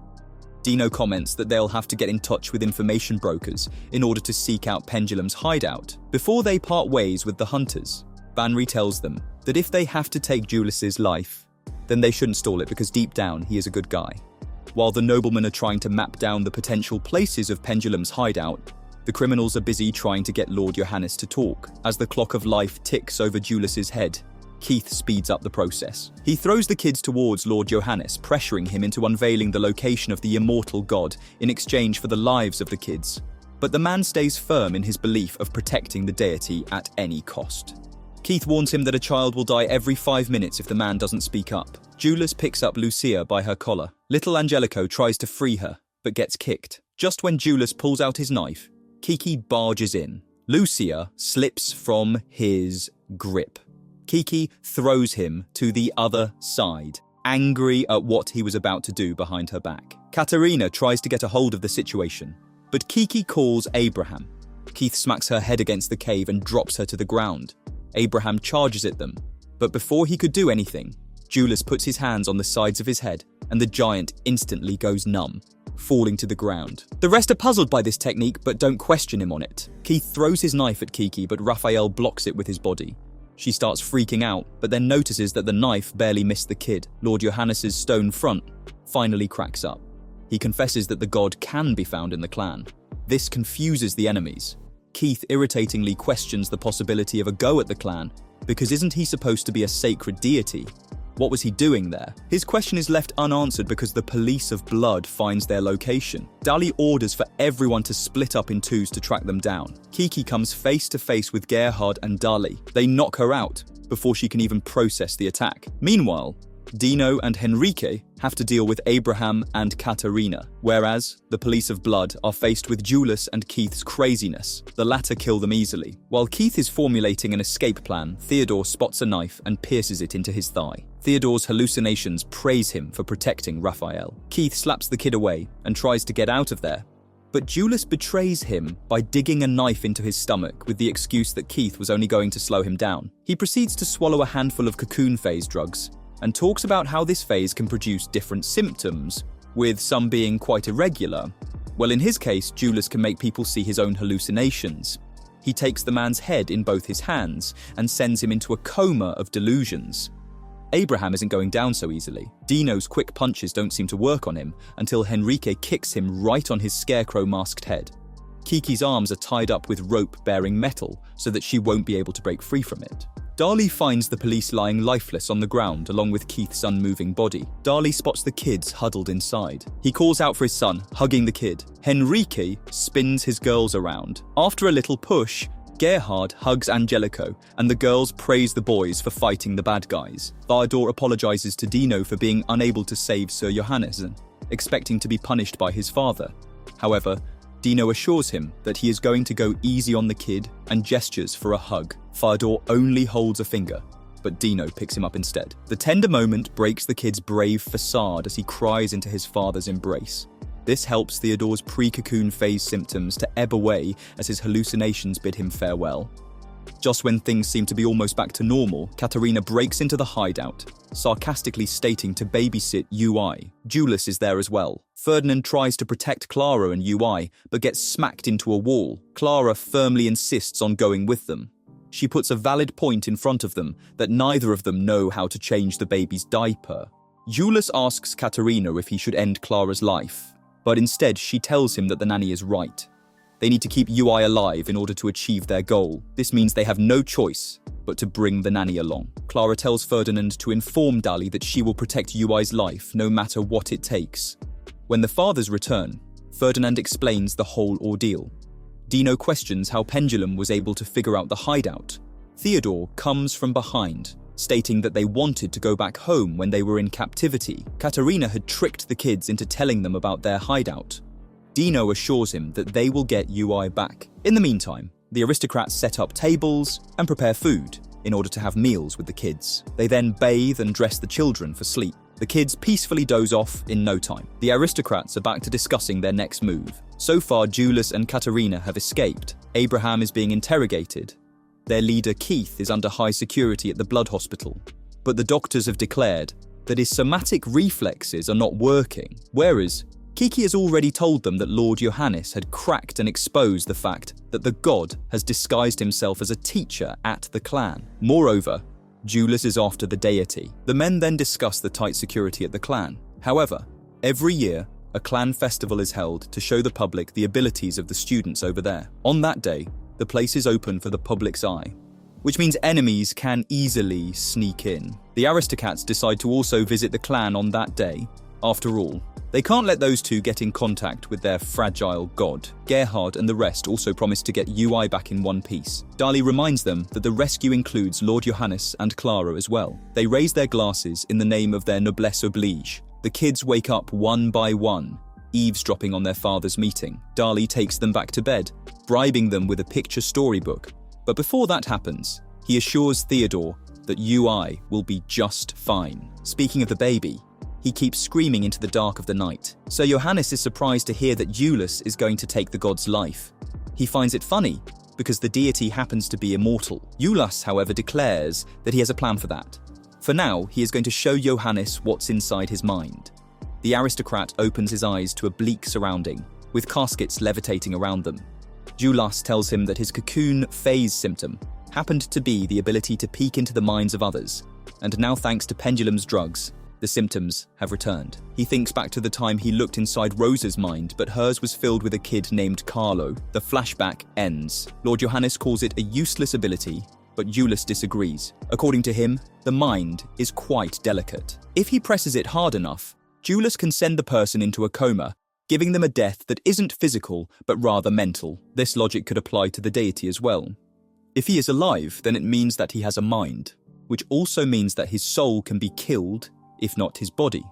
Dino comments that they'll have to get in touch with information brokers in order to seek out Pendulum's hideout. Before they part ways with the hunters, Banri tells them that if they have to take Julius's life, then they shouldn't stall it because deep down he is a good guy. While the noblemen are trying to map down the potential places of Pendulum's hideout, the criminals are busy trying to get Lord Johannes to talk. As the clock of life ticks over Julius's head, Keith speeds up the process. He throws the kids towards Lord Johannes, pressuring him into unveiling the location of the immortal god in exchange for the lives of the kids. But the man stays firm in his belief of protecting the deity at any cost. Keith warns him that a child will die every 5 minutes if the man doesn't speak up. Julius picks up Lucia by her collar. Little Angelico tries to free her, but gets kicked. Just when Julius pulls out his knife, Kiki barges in. Lucia slips from his grip. Kiki throws him to the other side, angry at what he was about to do behind her back. Katerina tries to get a hold of the situation, but Kiki calls Abraham. Keith smacks her head against the cave and drops her to the ground. Abraham charges at them, but before he could do anything, Julius puts his hands on the sides of his head and the giant instantly goes numb, falling to the ground. The rest are puzzled by this technique but don't question him on it. Keith throws his knife at Kiki, but Raphael blocks it with his body. She starts freaking out, but then notices that the knife barely missed the kid. Lord Johannes's stone front finally cracks up. He confesses that the god can be found in the clan. This confuses the enemies. Keith irritatingly questions the possibility of a go at the clan, because isn't he supposed to be a sacred deity? What was he doing there? His question is left unanswered because the police of blood finds their location. Dali orders for everyone to split up in twos to track them down. Kiki comes face to face with Gerhard and Dali. They knock her out before she can even process the attack. Meanwhile, Dino and Henrique have to deal with Abraham and Katerina, whereas the police of blood are faced with Julius and Keith's craziness. The latter kill them easily. While Keith is formulating an escape plan, Theodore spots a knife and pierces it into his thigh. Theodore's hallucinations praise him for protecting Raphael. Keith slaps the kid away and tries to get out of there, but Julius betrays him by digging a knife into his stomach with the excuse that Keith was only going to slow him down. He proceeds to swallow a handful of cocoon phase drugs and talks about how this phase can produce different symptoms, with some being quite irregular. Well, in his case, Julius can make people see his own hallucinations. He takes the man's head in both his hands and sends him into a coma of delusions. Abraham isn't going down so easily. Dino's quick punches don't seem to work on him until Henrique kicks him right on his scarecrow-masked head. Kiki's arms are tied up with rope bearing metal so that she won't be able to break free from it. Dali finds the police lying lifeless on the ground along with Keith's unmoving body. Dali spots the kids huddled inside. He calls out for his son, hugging the kid. Henrique spins his girls around. After a little push, Gerhard hugs Angelico, and the girls praise the boys for fighting the bad guys. Theodore apologizes to Dino for being unable to save Sir Johannes, expecting to be punished by his father. However, Dino assures him that he is going to go easy on the kid and gestures for a hug. Theodore only holds a finger, but Dino picks him up instead. The tender moment breaks the kid's brave facade as he cries into his father's embrace. This helps Theodore's pre-cocoon phase symptoms to ebb away as his hallucinations bid him farewell. Just when things seem to be almost back to normal, Katerina breaks into the hideout, sarcastically stating to babysit UI. Julius is there as well. Ferdinand tries to protect Clara and UI, but gets smacked into a wall. Clara firmly insists on going with them. She puts a valid point in front of them that neither of them know how to change the baby's diaper. Julius asks Katerina if he should end Clara's life, but instead she tells him that the nanny is right. They need to keep UI alive in order to achieve their goal. This means they have no choice but to bring the nanny along. Clara tells Ferdinand to inform Dali that she will protect UI's life no matter what it takes. When the fathers return, Ferdinand explains the whole ordeal. Dino questions how Pendulum was able to figure out the hideout. Theodore comes from behind, stating that they wanted to go back home when they were in captivity. Katerina had tricked the kids into telling them about their hideout. Dino assures him that they will get UI back. In the meantime, the aristocrats set up tables and prepare food in order to have meals with the kids. They then bathe and dress the children for sleep. The kids peacefully doze off in no time. The aristocrats are back to discussing their next move. So far, Julius and Katerina have escaped. Abraham is being interrogated. Their leader, Keith, is under high security at the blood hospital. But the doctors have declared that his somatic reflexes are not working, whereas Kiki has already told them that Lord Johannes had cracked and exposed the fact that the god has disguised himself as a teacher at the clan. Moreover, Julius is after the deity. The men then discuss the tight security at the clan. However, every year, a clan festival is held to show the public the abilities of the students over there. On that day, the place is open for the public's eye, which means enemies can easily sneak in. The aristocrats decide to also visit the clan on that day. After all, they can't let those two get in contact with their fragile god. Gerhard and the rest also promise to get UI back in one piece. Dali reminds them that the rescue includes Lord Johannes and Clara as well. They raise their glasses in the name of their noblesse oblige. The kids wake up one by one, eavesdropping on their father's meeting. Dali takes them back to bed, bribing them with a picture storybook. But before that happens, he assures Theodore that UI will be just fine. Speaking of the baby, he keeps screaming into the dark of the night. So Johannes is surprised to hear that Julius is going to take the god's life. He finds it funny because the deity happens to be immortal. Julius, however, declares that he has a plan for that. For now, he is going to show Johannes what's inside his mind. The aristocrat opens his eyes to a bleak surrounding, with caskets levitating around them. Julius tells him that his cocoon phase symptom happened to be the ability to peek into the minds of others, and now thanks to Pendulum's drugs, the symptoms have returned. He thinks back to the time he looked inside Rosa's mind, but hers was filled with a kid named Carlo. The flashback ends. Lord Johannes calls it a useless ability, but Julius disagrees. According to him, the mind is quite delicate. If he presses it hard enough, Julius can send the person into a coma, giving them a death that isn't physical, but rather mental. This logic could apply to the deity as well. If he is alive, then it means that he has a mind, which also means that his soul can be killed, if not his body.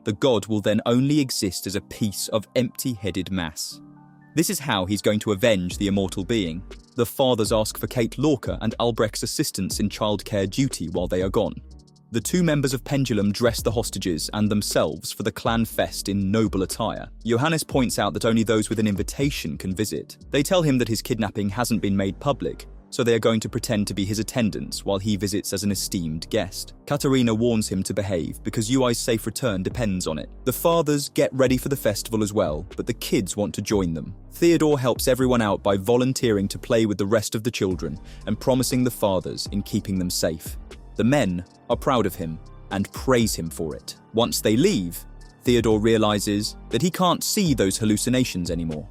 The god will then only exist as a piece of empty-headed mass. This is how he's going to avenge the immortal being. The fathers ask for Kate Lorca and Albrecht's assistance in childcare duty while they are gone. The two members of Pendulum dress the hostages and themselves for the clan fest in noble attire. Johannes points out that only those with an invitation can visit. They tell him that his kidnapping hasn't been made public, so they are going to pretend to be his attendants while he visits as an esteemed guest. Katerina warns him to behave because UI's safe return depends on it. The fathers get ready for the festival as well, but the kids want to join them. Theodore helps everyone out by volunteering to play with the rest of the children and promising the fathers in keeping them safe. The men are proud of him and praise him for it. Once they leave, Theodore realizes that he can't see those hallucinations anymore.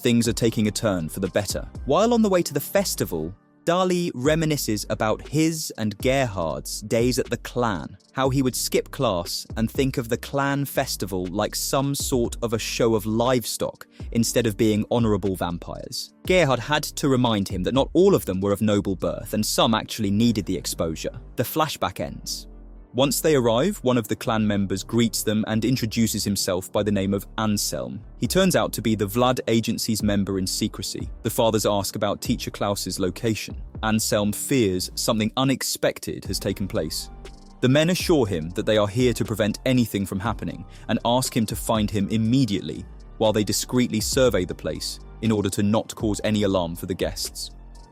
Things are taking a turn for the better. While on the way to the festival, Dali reminisces about his and Gerhard's days at the clan, how he would skip class and think of the clan festival like some sort of a show of livestock instead of being honourable vampires. Gerhard had to remind him that not all of them were of noble birth and some actually needed the exposure. The flashback ends. Once they arrive, one of the clan members greets them and introduces himself by the name of Anselm. He turns out to be the Vlad Agency's member in secrecy. The fathers ask about teacher Klaus's location. Anselm fears something unexpected has taken place. The men assure him that they are here to prevent anything from happening and ask him to find him immediately while they discreetly survey the place in order to not cause any alarm for the guests.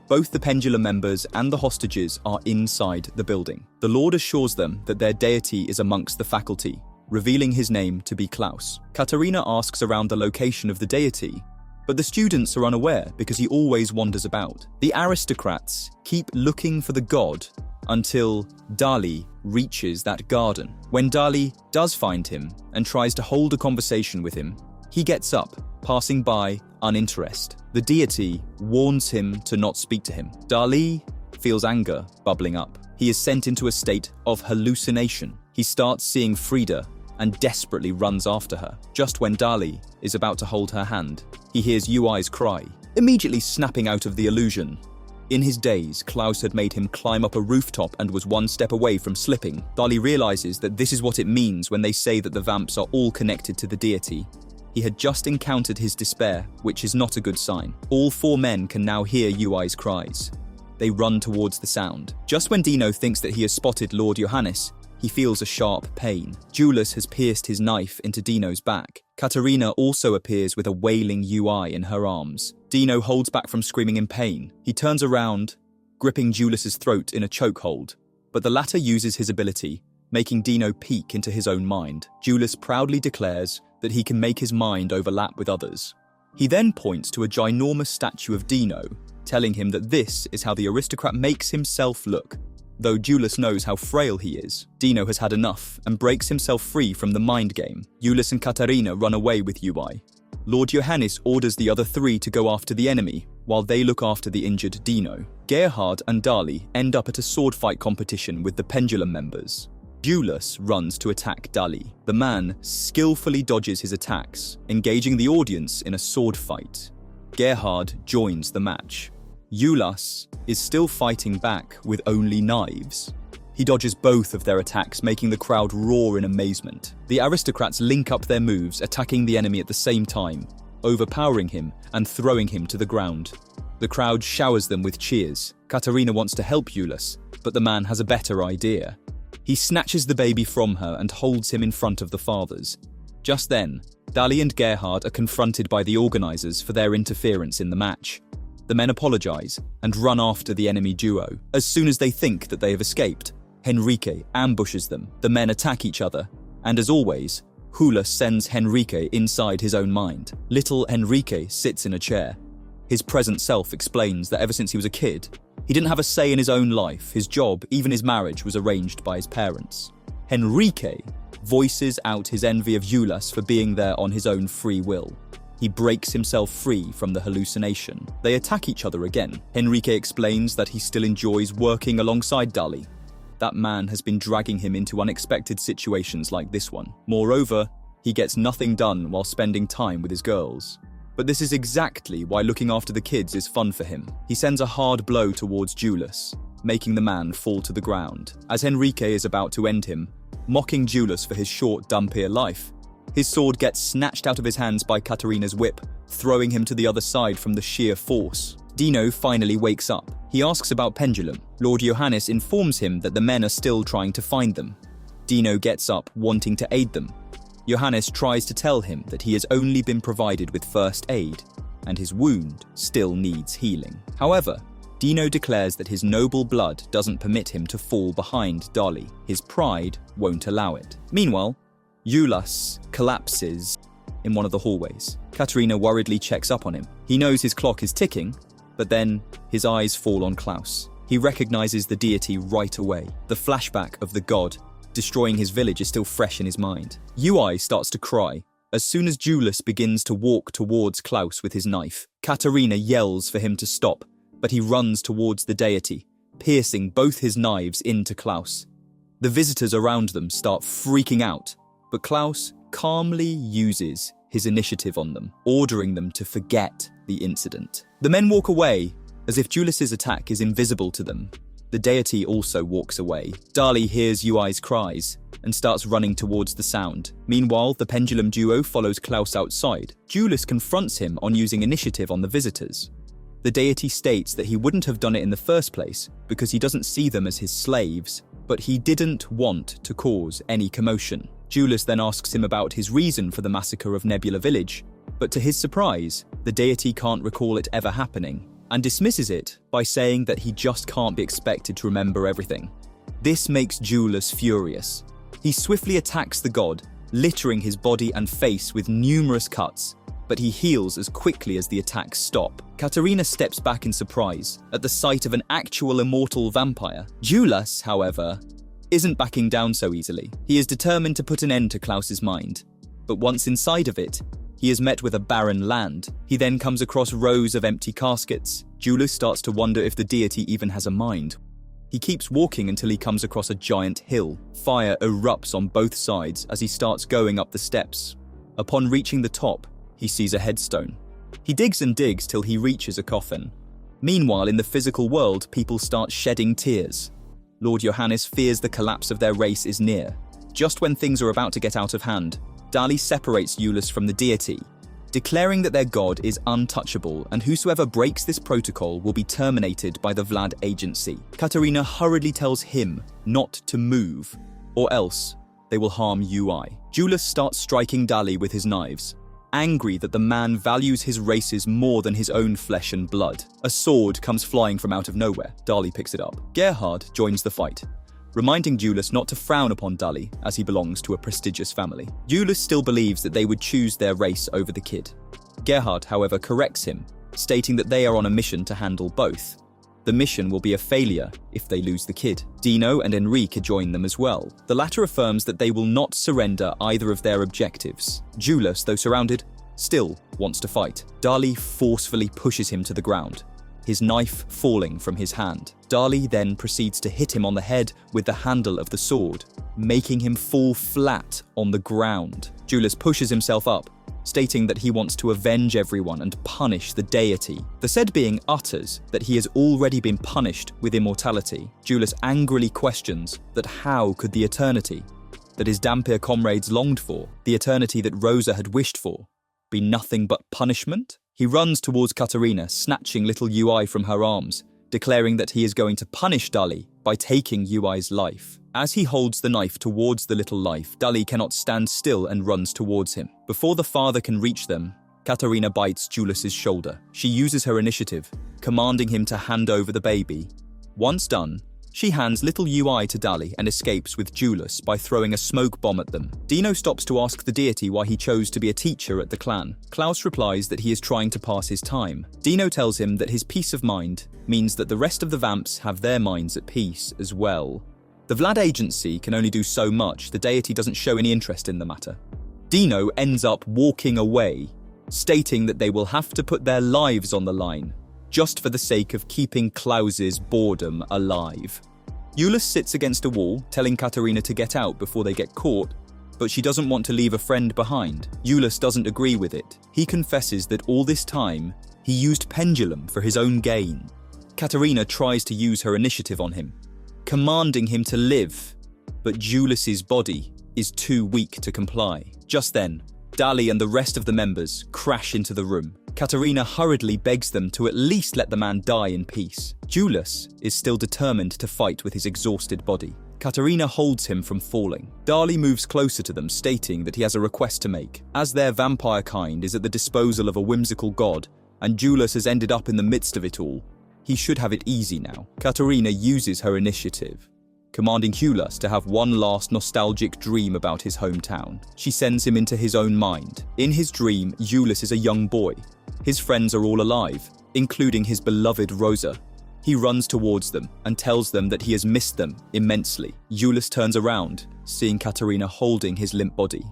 Both the Pendulum members and the hostages are inside the building. The Lord assures them that their deity is amongst the faculty, revealing his name to be Klaus. Katerina asks around the location of the deity, but the students are unaware because he always wanders about. The aristocrats keep looking for the god until Dali reaches that garden. When Dali does find him and tries to hold a conversation with him, he gets up, passing by uninterested. The deity warns him to not speak to him. Dali feels anger bubbling up. He is sent into a state of hallucination. He starts seeing Frida and desperately runs after her. Just when Dali is about to hold her hand, he hears UI's cry, immediately snapping out of the illusion. In his daze, Klaus had made him climb up a rooftop and was one step away from slipping. Dali realizes that this is what it means when they say that the vamps are all connected to the deity. He had just encountered his despair, which is not a good sign. All four men can now hear UI's cries. They run towards the sound. Just when Dino thinks that he has spotted Lord Johannes, he feels a sharp pain. Julius has pierced his knife into Dino's back. Katerina also appears with a wailing UI in her arms. Dino holds back from screaming in pain. He turns around, gripping Julius's throat in a chokehold, but the latter uses his ability, making Dino peek into his own mind. Julius proudly declares that he can make his mind overlap with others. He then points to a ginormous statue of Dino, telling him that this is how the aristocrat makes himself look. Though Julius knows how frail he is, Dino has had enough and breaks himself free from the mind game. Julius and Katarina run away with UI. Lord Johannes orders the other three to go after the enemy, while they look after the injured Dino. Gerhard and Dali end up at a sword fight competition with the Pendulum members. Julius runs to attack Dali. The man skillfully dodges his attacks, engaging the audience in a sword fight. Gerhard joins the match. Julius is still fighting back with only knives. He dodges both of their attacks, making the crowd roar in amazement. The aristocrats link up their moves, attacking the enemy at the same time, overpowering him and throwing him to the ground. The crowd showers them with cheers. Katerina wants to help Julius, but the man has a better idea. He snatches the baby from her and holds him in front of the fathers. Just then, Dali and Gerhard are confronted by the organizers for their interference in the match. The men apologize and run after the enemy duo. As soon as they think that they have escaped, Henrique ambushes them. The men attack each other, and as always, Julius sends Henrique inside his own mind. Little Henrique sits in a chair. His present self explains that ever since he was a kid, he didn't have a say in his own life. His job, even his marriage, was arranged by his parents. Henrique voices out his envy of Julius for being there on his own free will. He breaks himself free from the hallucination. They attack each other again. Henrique explains that he still enjoys working alongside Dali. That man has been dragging him into unexpected situations like this one. Moreover, he gets nothing done while spending time with his girls. But this is exactly why looking after the kids is fun for him. He sends a hard blow towards Julius, making the man fall to the ground. As Henrique is about to end him, mocking Julius for his short, dumpier life, his sword gets snatched out of his hands by Katerina's whip, throwing him to the other side from the sheer force. Dino finally wakes up. He asks about Pendulum. Lord Johannes informs him that the men are still trying to find them. Dino gets up, wanting to aid them. Johannes tries to tell him that he has only been provided with first aid, and his wound still needs healing. However, Dino declares that his noble blood doesn't permit him to fall behind Dali. His pride won't allow it. Meanwhile, Julius collapses in one of the hallways. Katerina worriedly checks up on him. He knows his clock is ticking, but then his eyes fall on Klaus. He recognizes the deity right away. The flashback of the god destroying his village is still fresh in his mind. UI starts to cry. As soon as Julius begins to walk towards Klaus with his knife, Katerina yells for him to stop, but he runs towards the deity, piercing both his knives into Klaus. The visitors around them start freaking out, but Klaus calmly uses his initiative on them, ordering them to forget the incident. The men walk away, as if Julius's attack is invisible to them. The deity also walks away. Dali hears UI's cries and starts running towards the sound. Meanwhile, the Pendulum duo follows Klaus outside. Julius confronts him on using initiative on the visitors. The deity states that he wouldn't have done it in the first place because he doesn't see them as his slaves, but he didn't want to cause any commotion. Julius then asks him about his reason for the massacre of Nebula Village, but to his surprise, the deity can't recall it ever happening and dismisses it by saying that he just can't be expected to remember everything. This makes Julius furious. He swiftly attacks the god, littering his body and face with numerous cuts, but he heals as quickly as the attacks stop. Katerina steps back in surprise at the sight of an actual immortal vampire. Julius, however, isn't backing down so easily. He is determined to put an end to Klaus's mind, but once inside of it, he is met with a barren land. He then comes across rows of empty caskets. Julius starts to wonder if the deity even has a mind. He keeps walking until he comes across a giant hill. Fire erupts on both sides as he starts going up the steps. Upon reaching the top, he sees a headstone. He digs and digs till he reaches a coffin. Meanwhile, in the physical world, people start shedding tears. Lord Johannes fears the collapse of their race is near. Just when things are about to get out of hand, Dali separates Julius from the deity, declaring that their god is untouchable and whosoever breaks this protocol will be terminated by the Vlad agency. Katerina hurriedly tells him not to move, or else they will harm UI. Julius starts striking Dali with his knives, angry that the man values his races more than his own flesh and blood. A sword comes flying from out of nowhere. Dali picks it up. Gerhard joins the fight, reminding Julius not to frown upon Dali as he belongs to a prestigious family. Julius still believes that they would choose their race over the kid. Gerhard, however, corrects him, stating that they are on a mission to handle both. The mission will be a failure if they lose the kid. Dino and Enrique join them as well. The latter affirms that they will not surrender either of their objectives. Julius, though surrounded, still wants to fight. Dali forcefully pushes him to the ground, his knife falling from his hand. Dali then proceeds to hit him on the head with the handle of the sword, making him fall flat on the ground. Julius pushes himself up, stating that he wants to avenge everyone and punish the deity. The said being utters that he has already been punished with immortality. Julius angrily questions that how could the eternity that his Dhampir comrades longed for, the eternity that Rosa had wished for, be nothing but punishment? He runs towards Katerina, snatching little UI from her arms, declaring that he is going to punish Dali by taking UI's life. As he holds the knife towards the little life, Dali cannot stand still and runs towards him. Before the father can reach them, Katerina bites Julius's shoulder. She uses her initiative, commanding him to hand over the baby. Once done, she hands little UI to Dali and escapes with Julius by throwing a smoke bomb at them. Dino stops to ask the deity why he chose to be a teacher at the clan. Klaus replies that he is trying to pass his time. Dino tells him that his peace of mind means that the rest of the vamps have their minds at peace as well. The Vlad agency can only do so much. The deity doesn't show any interest in the matter. Dino ends up walking away, stating that they will have to put their lives on the line, just for the sake of keeping Klaus's boredom alive. Julius sits against a wall, telling Katerina to get out before they get caught, but she doesn't want to leave a friend behind. Julius doesn't agree with it. He confesses that all this time, he used Pendulum for his own gain. Katerina tries to use her initiative on him, commanding him to live, but Julius's body is too weak to comply. Just then, Dali and the rest of the members crash into the room. Katerina hurriedly begs them to at least let the man die in peace. Julius is still determined to fight with his exhausted body. Katerina holds him from falling. Dali moves closer to them, stating that he has a request to make. As their vampire kind is at the disposal of a whimsical god, and Julius has ended up in the midst of it all, he should have it easy now. Katerina uses her initiative, commanding Julius to have one last nostalgic dream about his hometown. She sends him into his own mind. In his dream, Julius is a young boy. His friends are all alive, including his beloved Rosa. He runs towards them and tells them that he has missed them immensely. Julius turns around, seeing Katerina holding his limp body.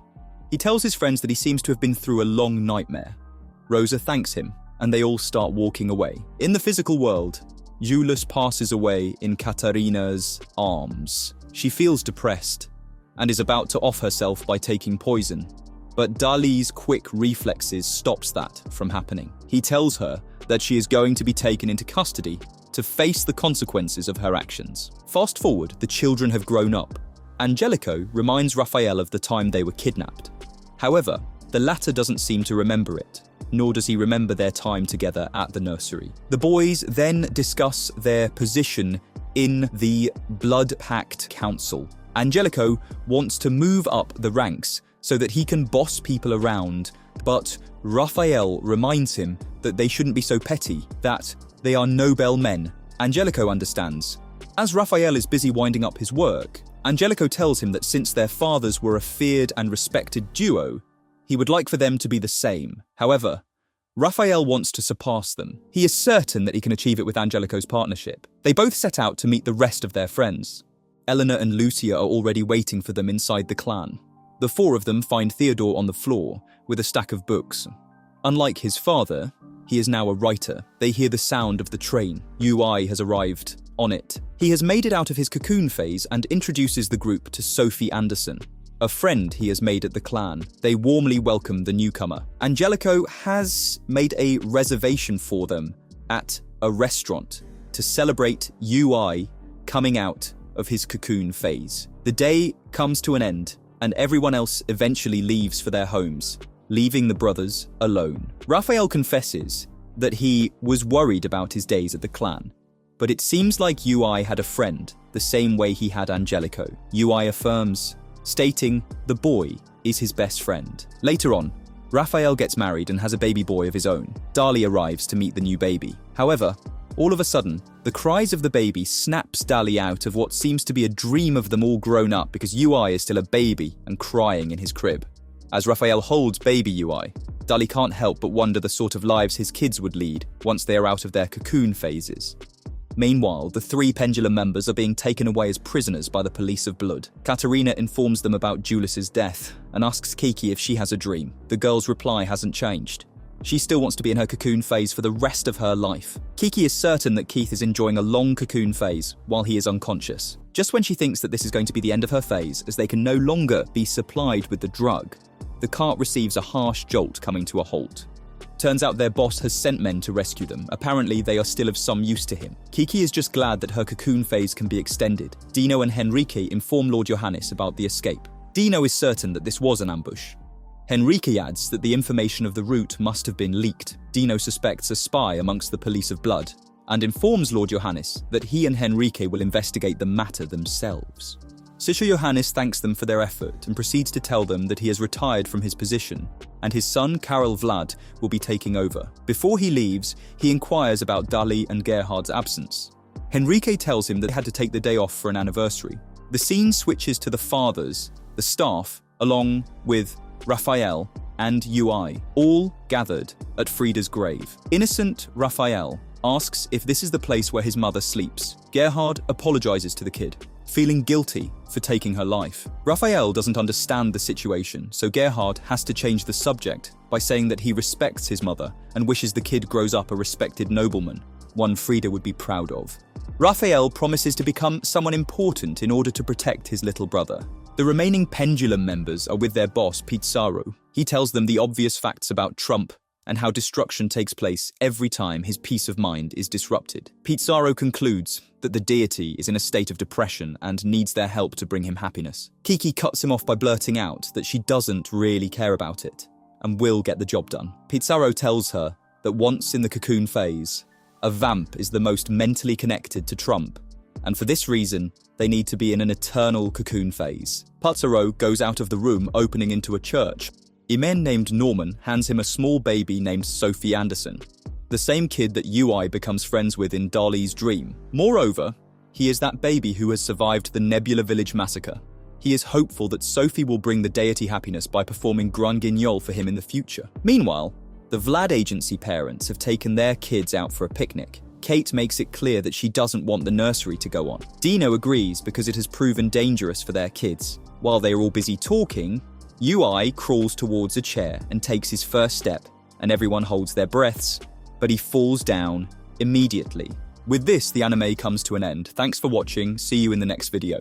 He tells his friends that he seems to have been through a long nightmare. Rosa thanks him, and they all start walking away. In the physical world, Julius passes away in Katerina's arms. She feels depressed and is about to off herself by taking poison, but Dali's quick reflexes stops that from happening. He tells her that she is going to be taken into custody to face the consequences of her actions. Fast forward, the children have grown up. Angelico reminds Raphael of the time they were kidnapped. However, the latter doesn't seem to remember it. nor does he remember their time together at the nursery. The boys then discuss their position in the Blood Pact Council. Angelico wants to move up the ranks so that he can boss people around, but Raphael reminds him that they shouldn't be so petty, that they are Nobel men. Angelico understands. As Raphael is busy winding up his work, Angelico tells him that since their fathers were a feared and respected duo, he would like for them to be the same. However, Raphael wants to surpass them. He is certain that he can achieve it with Angelico's partnership. They both set out to meet the rest of their friends. Eleanor and Lucia are already waiting for them inside the clan. The four of them find Theodore on the floor with a stack of books. Unlike his father, he is now a writer. They hear the sound of the train. UI has arrived on it. He has made it out of his cocoon phase and introduces the group to Sophie Anderson, a friend he has made at the clan. They warmly welcome the newcomer. Angelico has made a reservation for them at a restaurant to celebrate UI coming out of his cocoon phase. The day comes to an end, and everyone else eventually leaves for their homes, leaving the brothers alone. Raphael confesses that he was worried about his days at the clan, but it seems like UI had a friend the same way he had Angelico. UI affirms, stating the boy is his best friend. Later on, Raphael gets married and has a baby boy of his own. Dali arrives to meet the new baby. However, all of a sudden, the cries of the baby snaps Dali out of what seems to be a dream of them all grown up because UI is still a baby and crying in his crib. As Raphael holds baby UI, Dali can't help but wonder the sort of lives his kids would lead once they are out of their cocoon phases. Meanwhile, the three Pendulum members are being taken away as prisoners by the police of blood. Katerina informs them about Julius's death and asks Kiki if she has a dream. The girl's reply hasn't changed. She still wants to be in her cocoon phase for the rest of her life. Kiki is certain that Keith is enjoying a long cocoon phase while he is unconscious. Just when she thinks that this is going to be the end of her phase, as they can no longer be supplied with the drug, the cart receives a harsh jolt coming to a halt. Turns out their boss has sent men to rescue them. Apparently, they are still of some use to him. Kiki is just glad that her cocoon phase can be extended. Dino and Henrique inform Lord Johannes about the escape. Dino is certain that this was an ambush. Henrique adds that the information of the route must have been leaked. Dino suspects a spy amongst the police of blood and informs Lord Johannes that he and Henrique will investigate the matter themselves. Sisha Johannes thanks them for their effort and proceeds to tell them that he has retired from his position and his son Karel Vlad will be taking over. Before he leaves, he inquires about Dali and Gerhard's absence. Henrique tells him that they had to take the day off for an anniversary. The scene switches to the fathers, the staff, along with Raphael and UI, all gathered at Frida's grave. Innocent Raphael asks if this is the place where his mother sleeps. Gerhard apologizes to the kid, feeling guilty for taking her life. Raphael doesn't understand the situation, so Gerhard has to change the subject by saying that he respects his mother and wishes the kid grows up a respected nobleman, one Frida would be proud of. Raphael promises to become someone important in order to protect his little brother. The remaining Pendulum members are with their boss, Pizarro. He tells them the obvious facts about Trump and how destruction takes place every time his peace of mind is disrupted. Pizarro concludes that the deity is in a state of depression and needs their help to bring him happiness. Kiki cuts him off by blurting out that she doesn't really care about it and will get the job done. Pizarro tells her that once in the cocoon phase, a vamp is the most mentally connected to Trump, and for this reason, they need to be in an eternal cocoon phase. Pizarro goes out of the room, opening into a church. A man named Norman hands him a small baby named Sophie Anderson, the same kid that UI becomes friends with in Dali's dream. Moreover, he is that baby who has survived the Nebula Village massacre. He is hopeful that Sophie will bring the deity happiness by performing Grand Guignol for him in the future. Meanwhile, the Vlad Agency parents have taken their kids out for a picnic. Kate makes it clear that she doesn't want the nursery to go on. Dino agrees because it has proven dangerous for their kids. While they are all busy talking, UI crawls towards a chair and takes his first step, and everyone holds their breaths, but he falls down immediately. With this, the anime comes to an end. Thanks for watching. See you in the next video.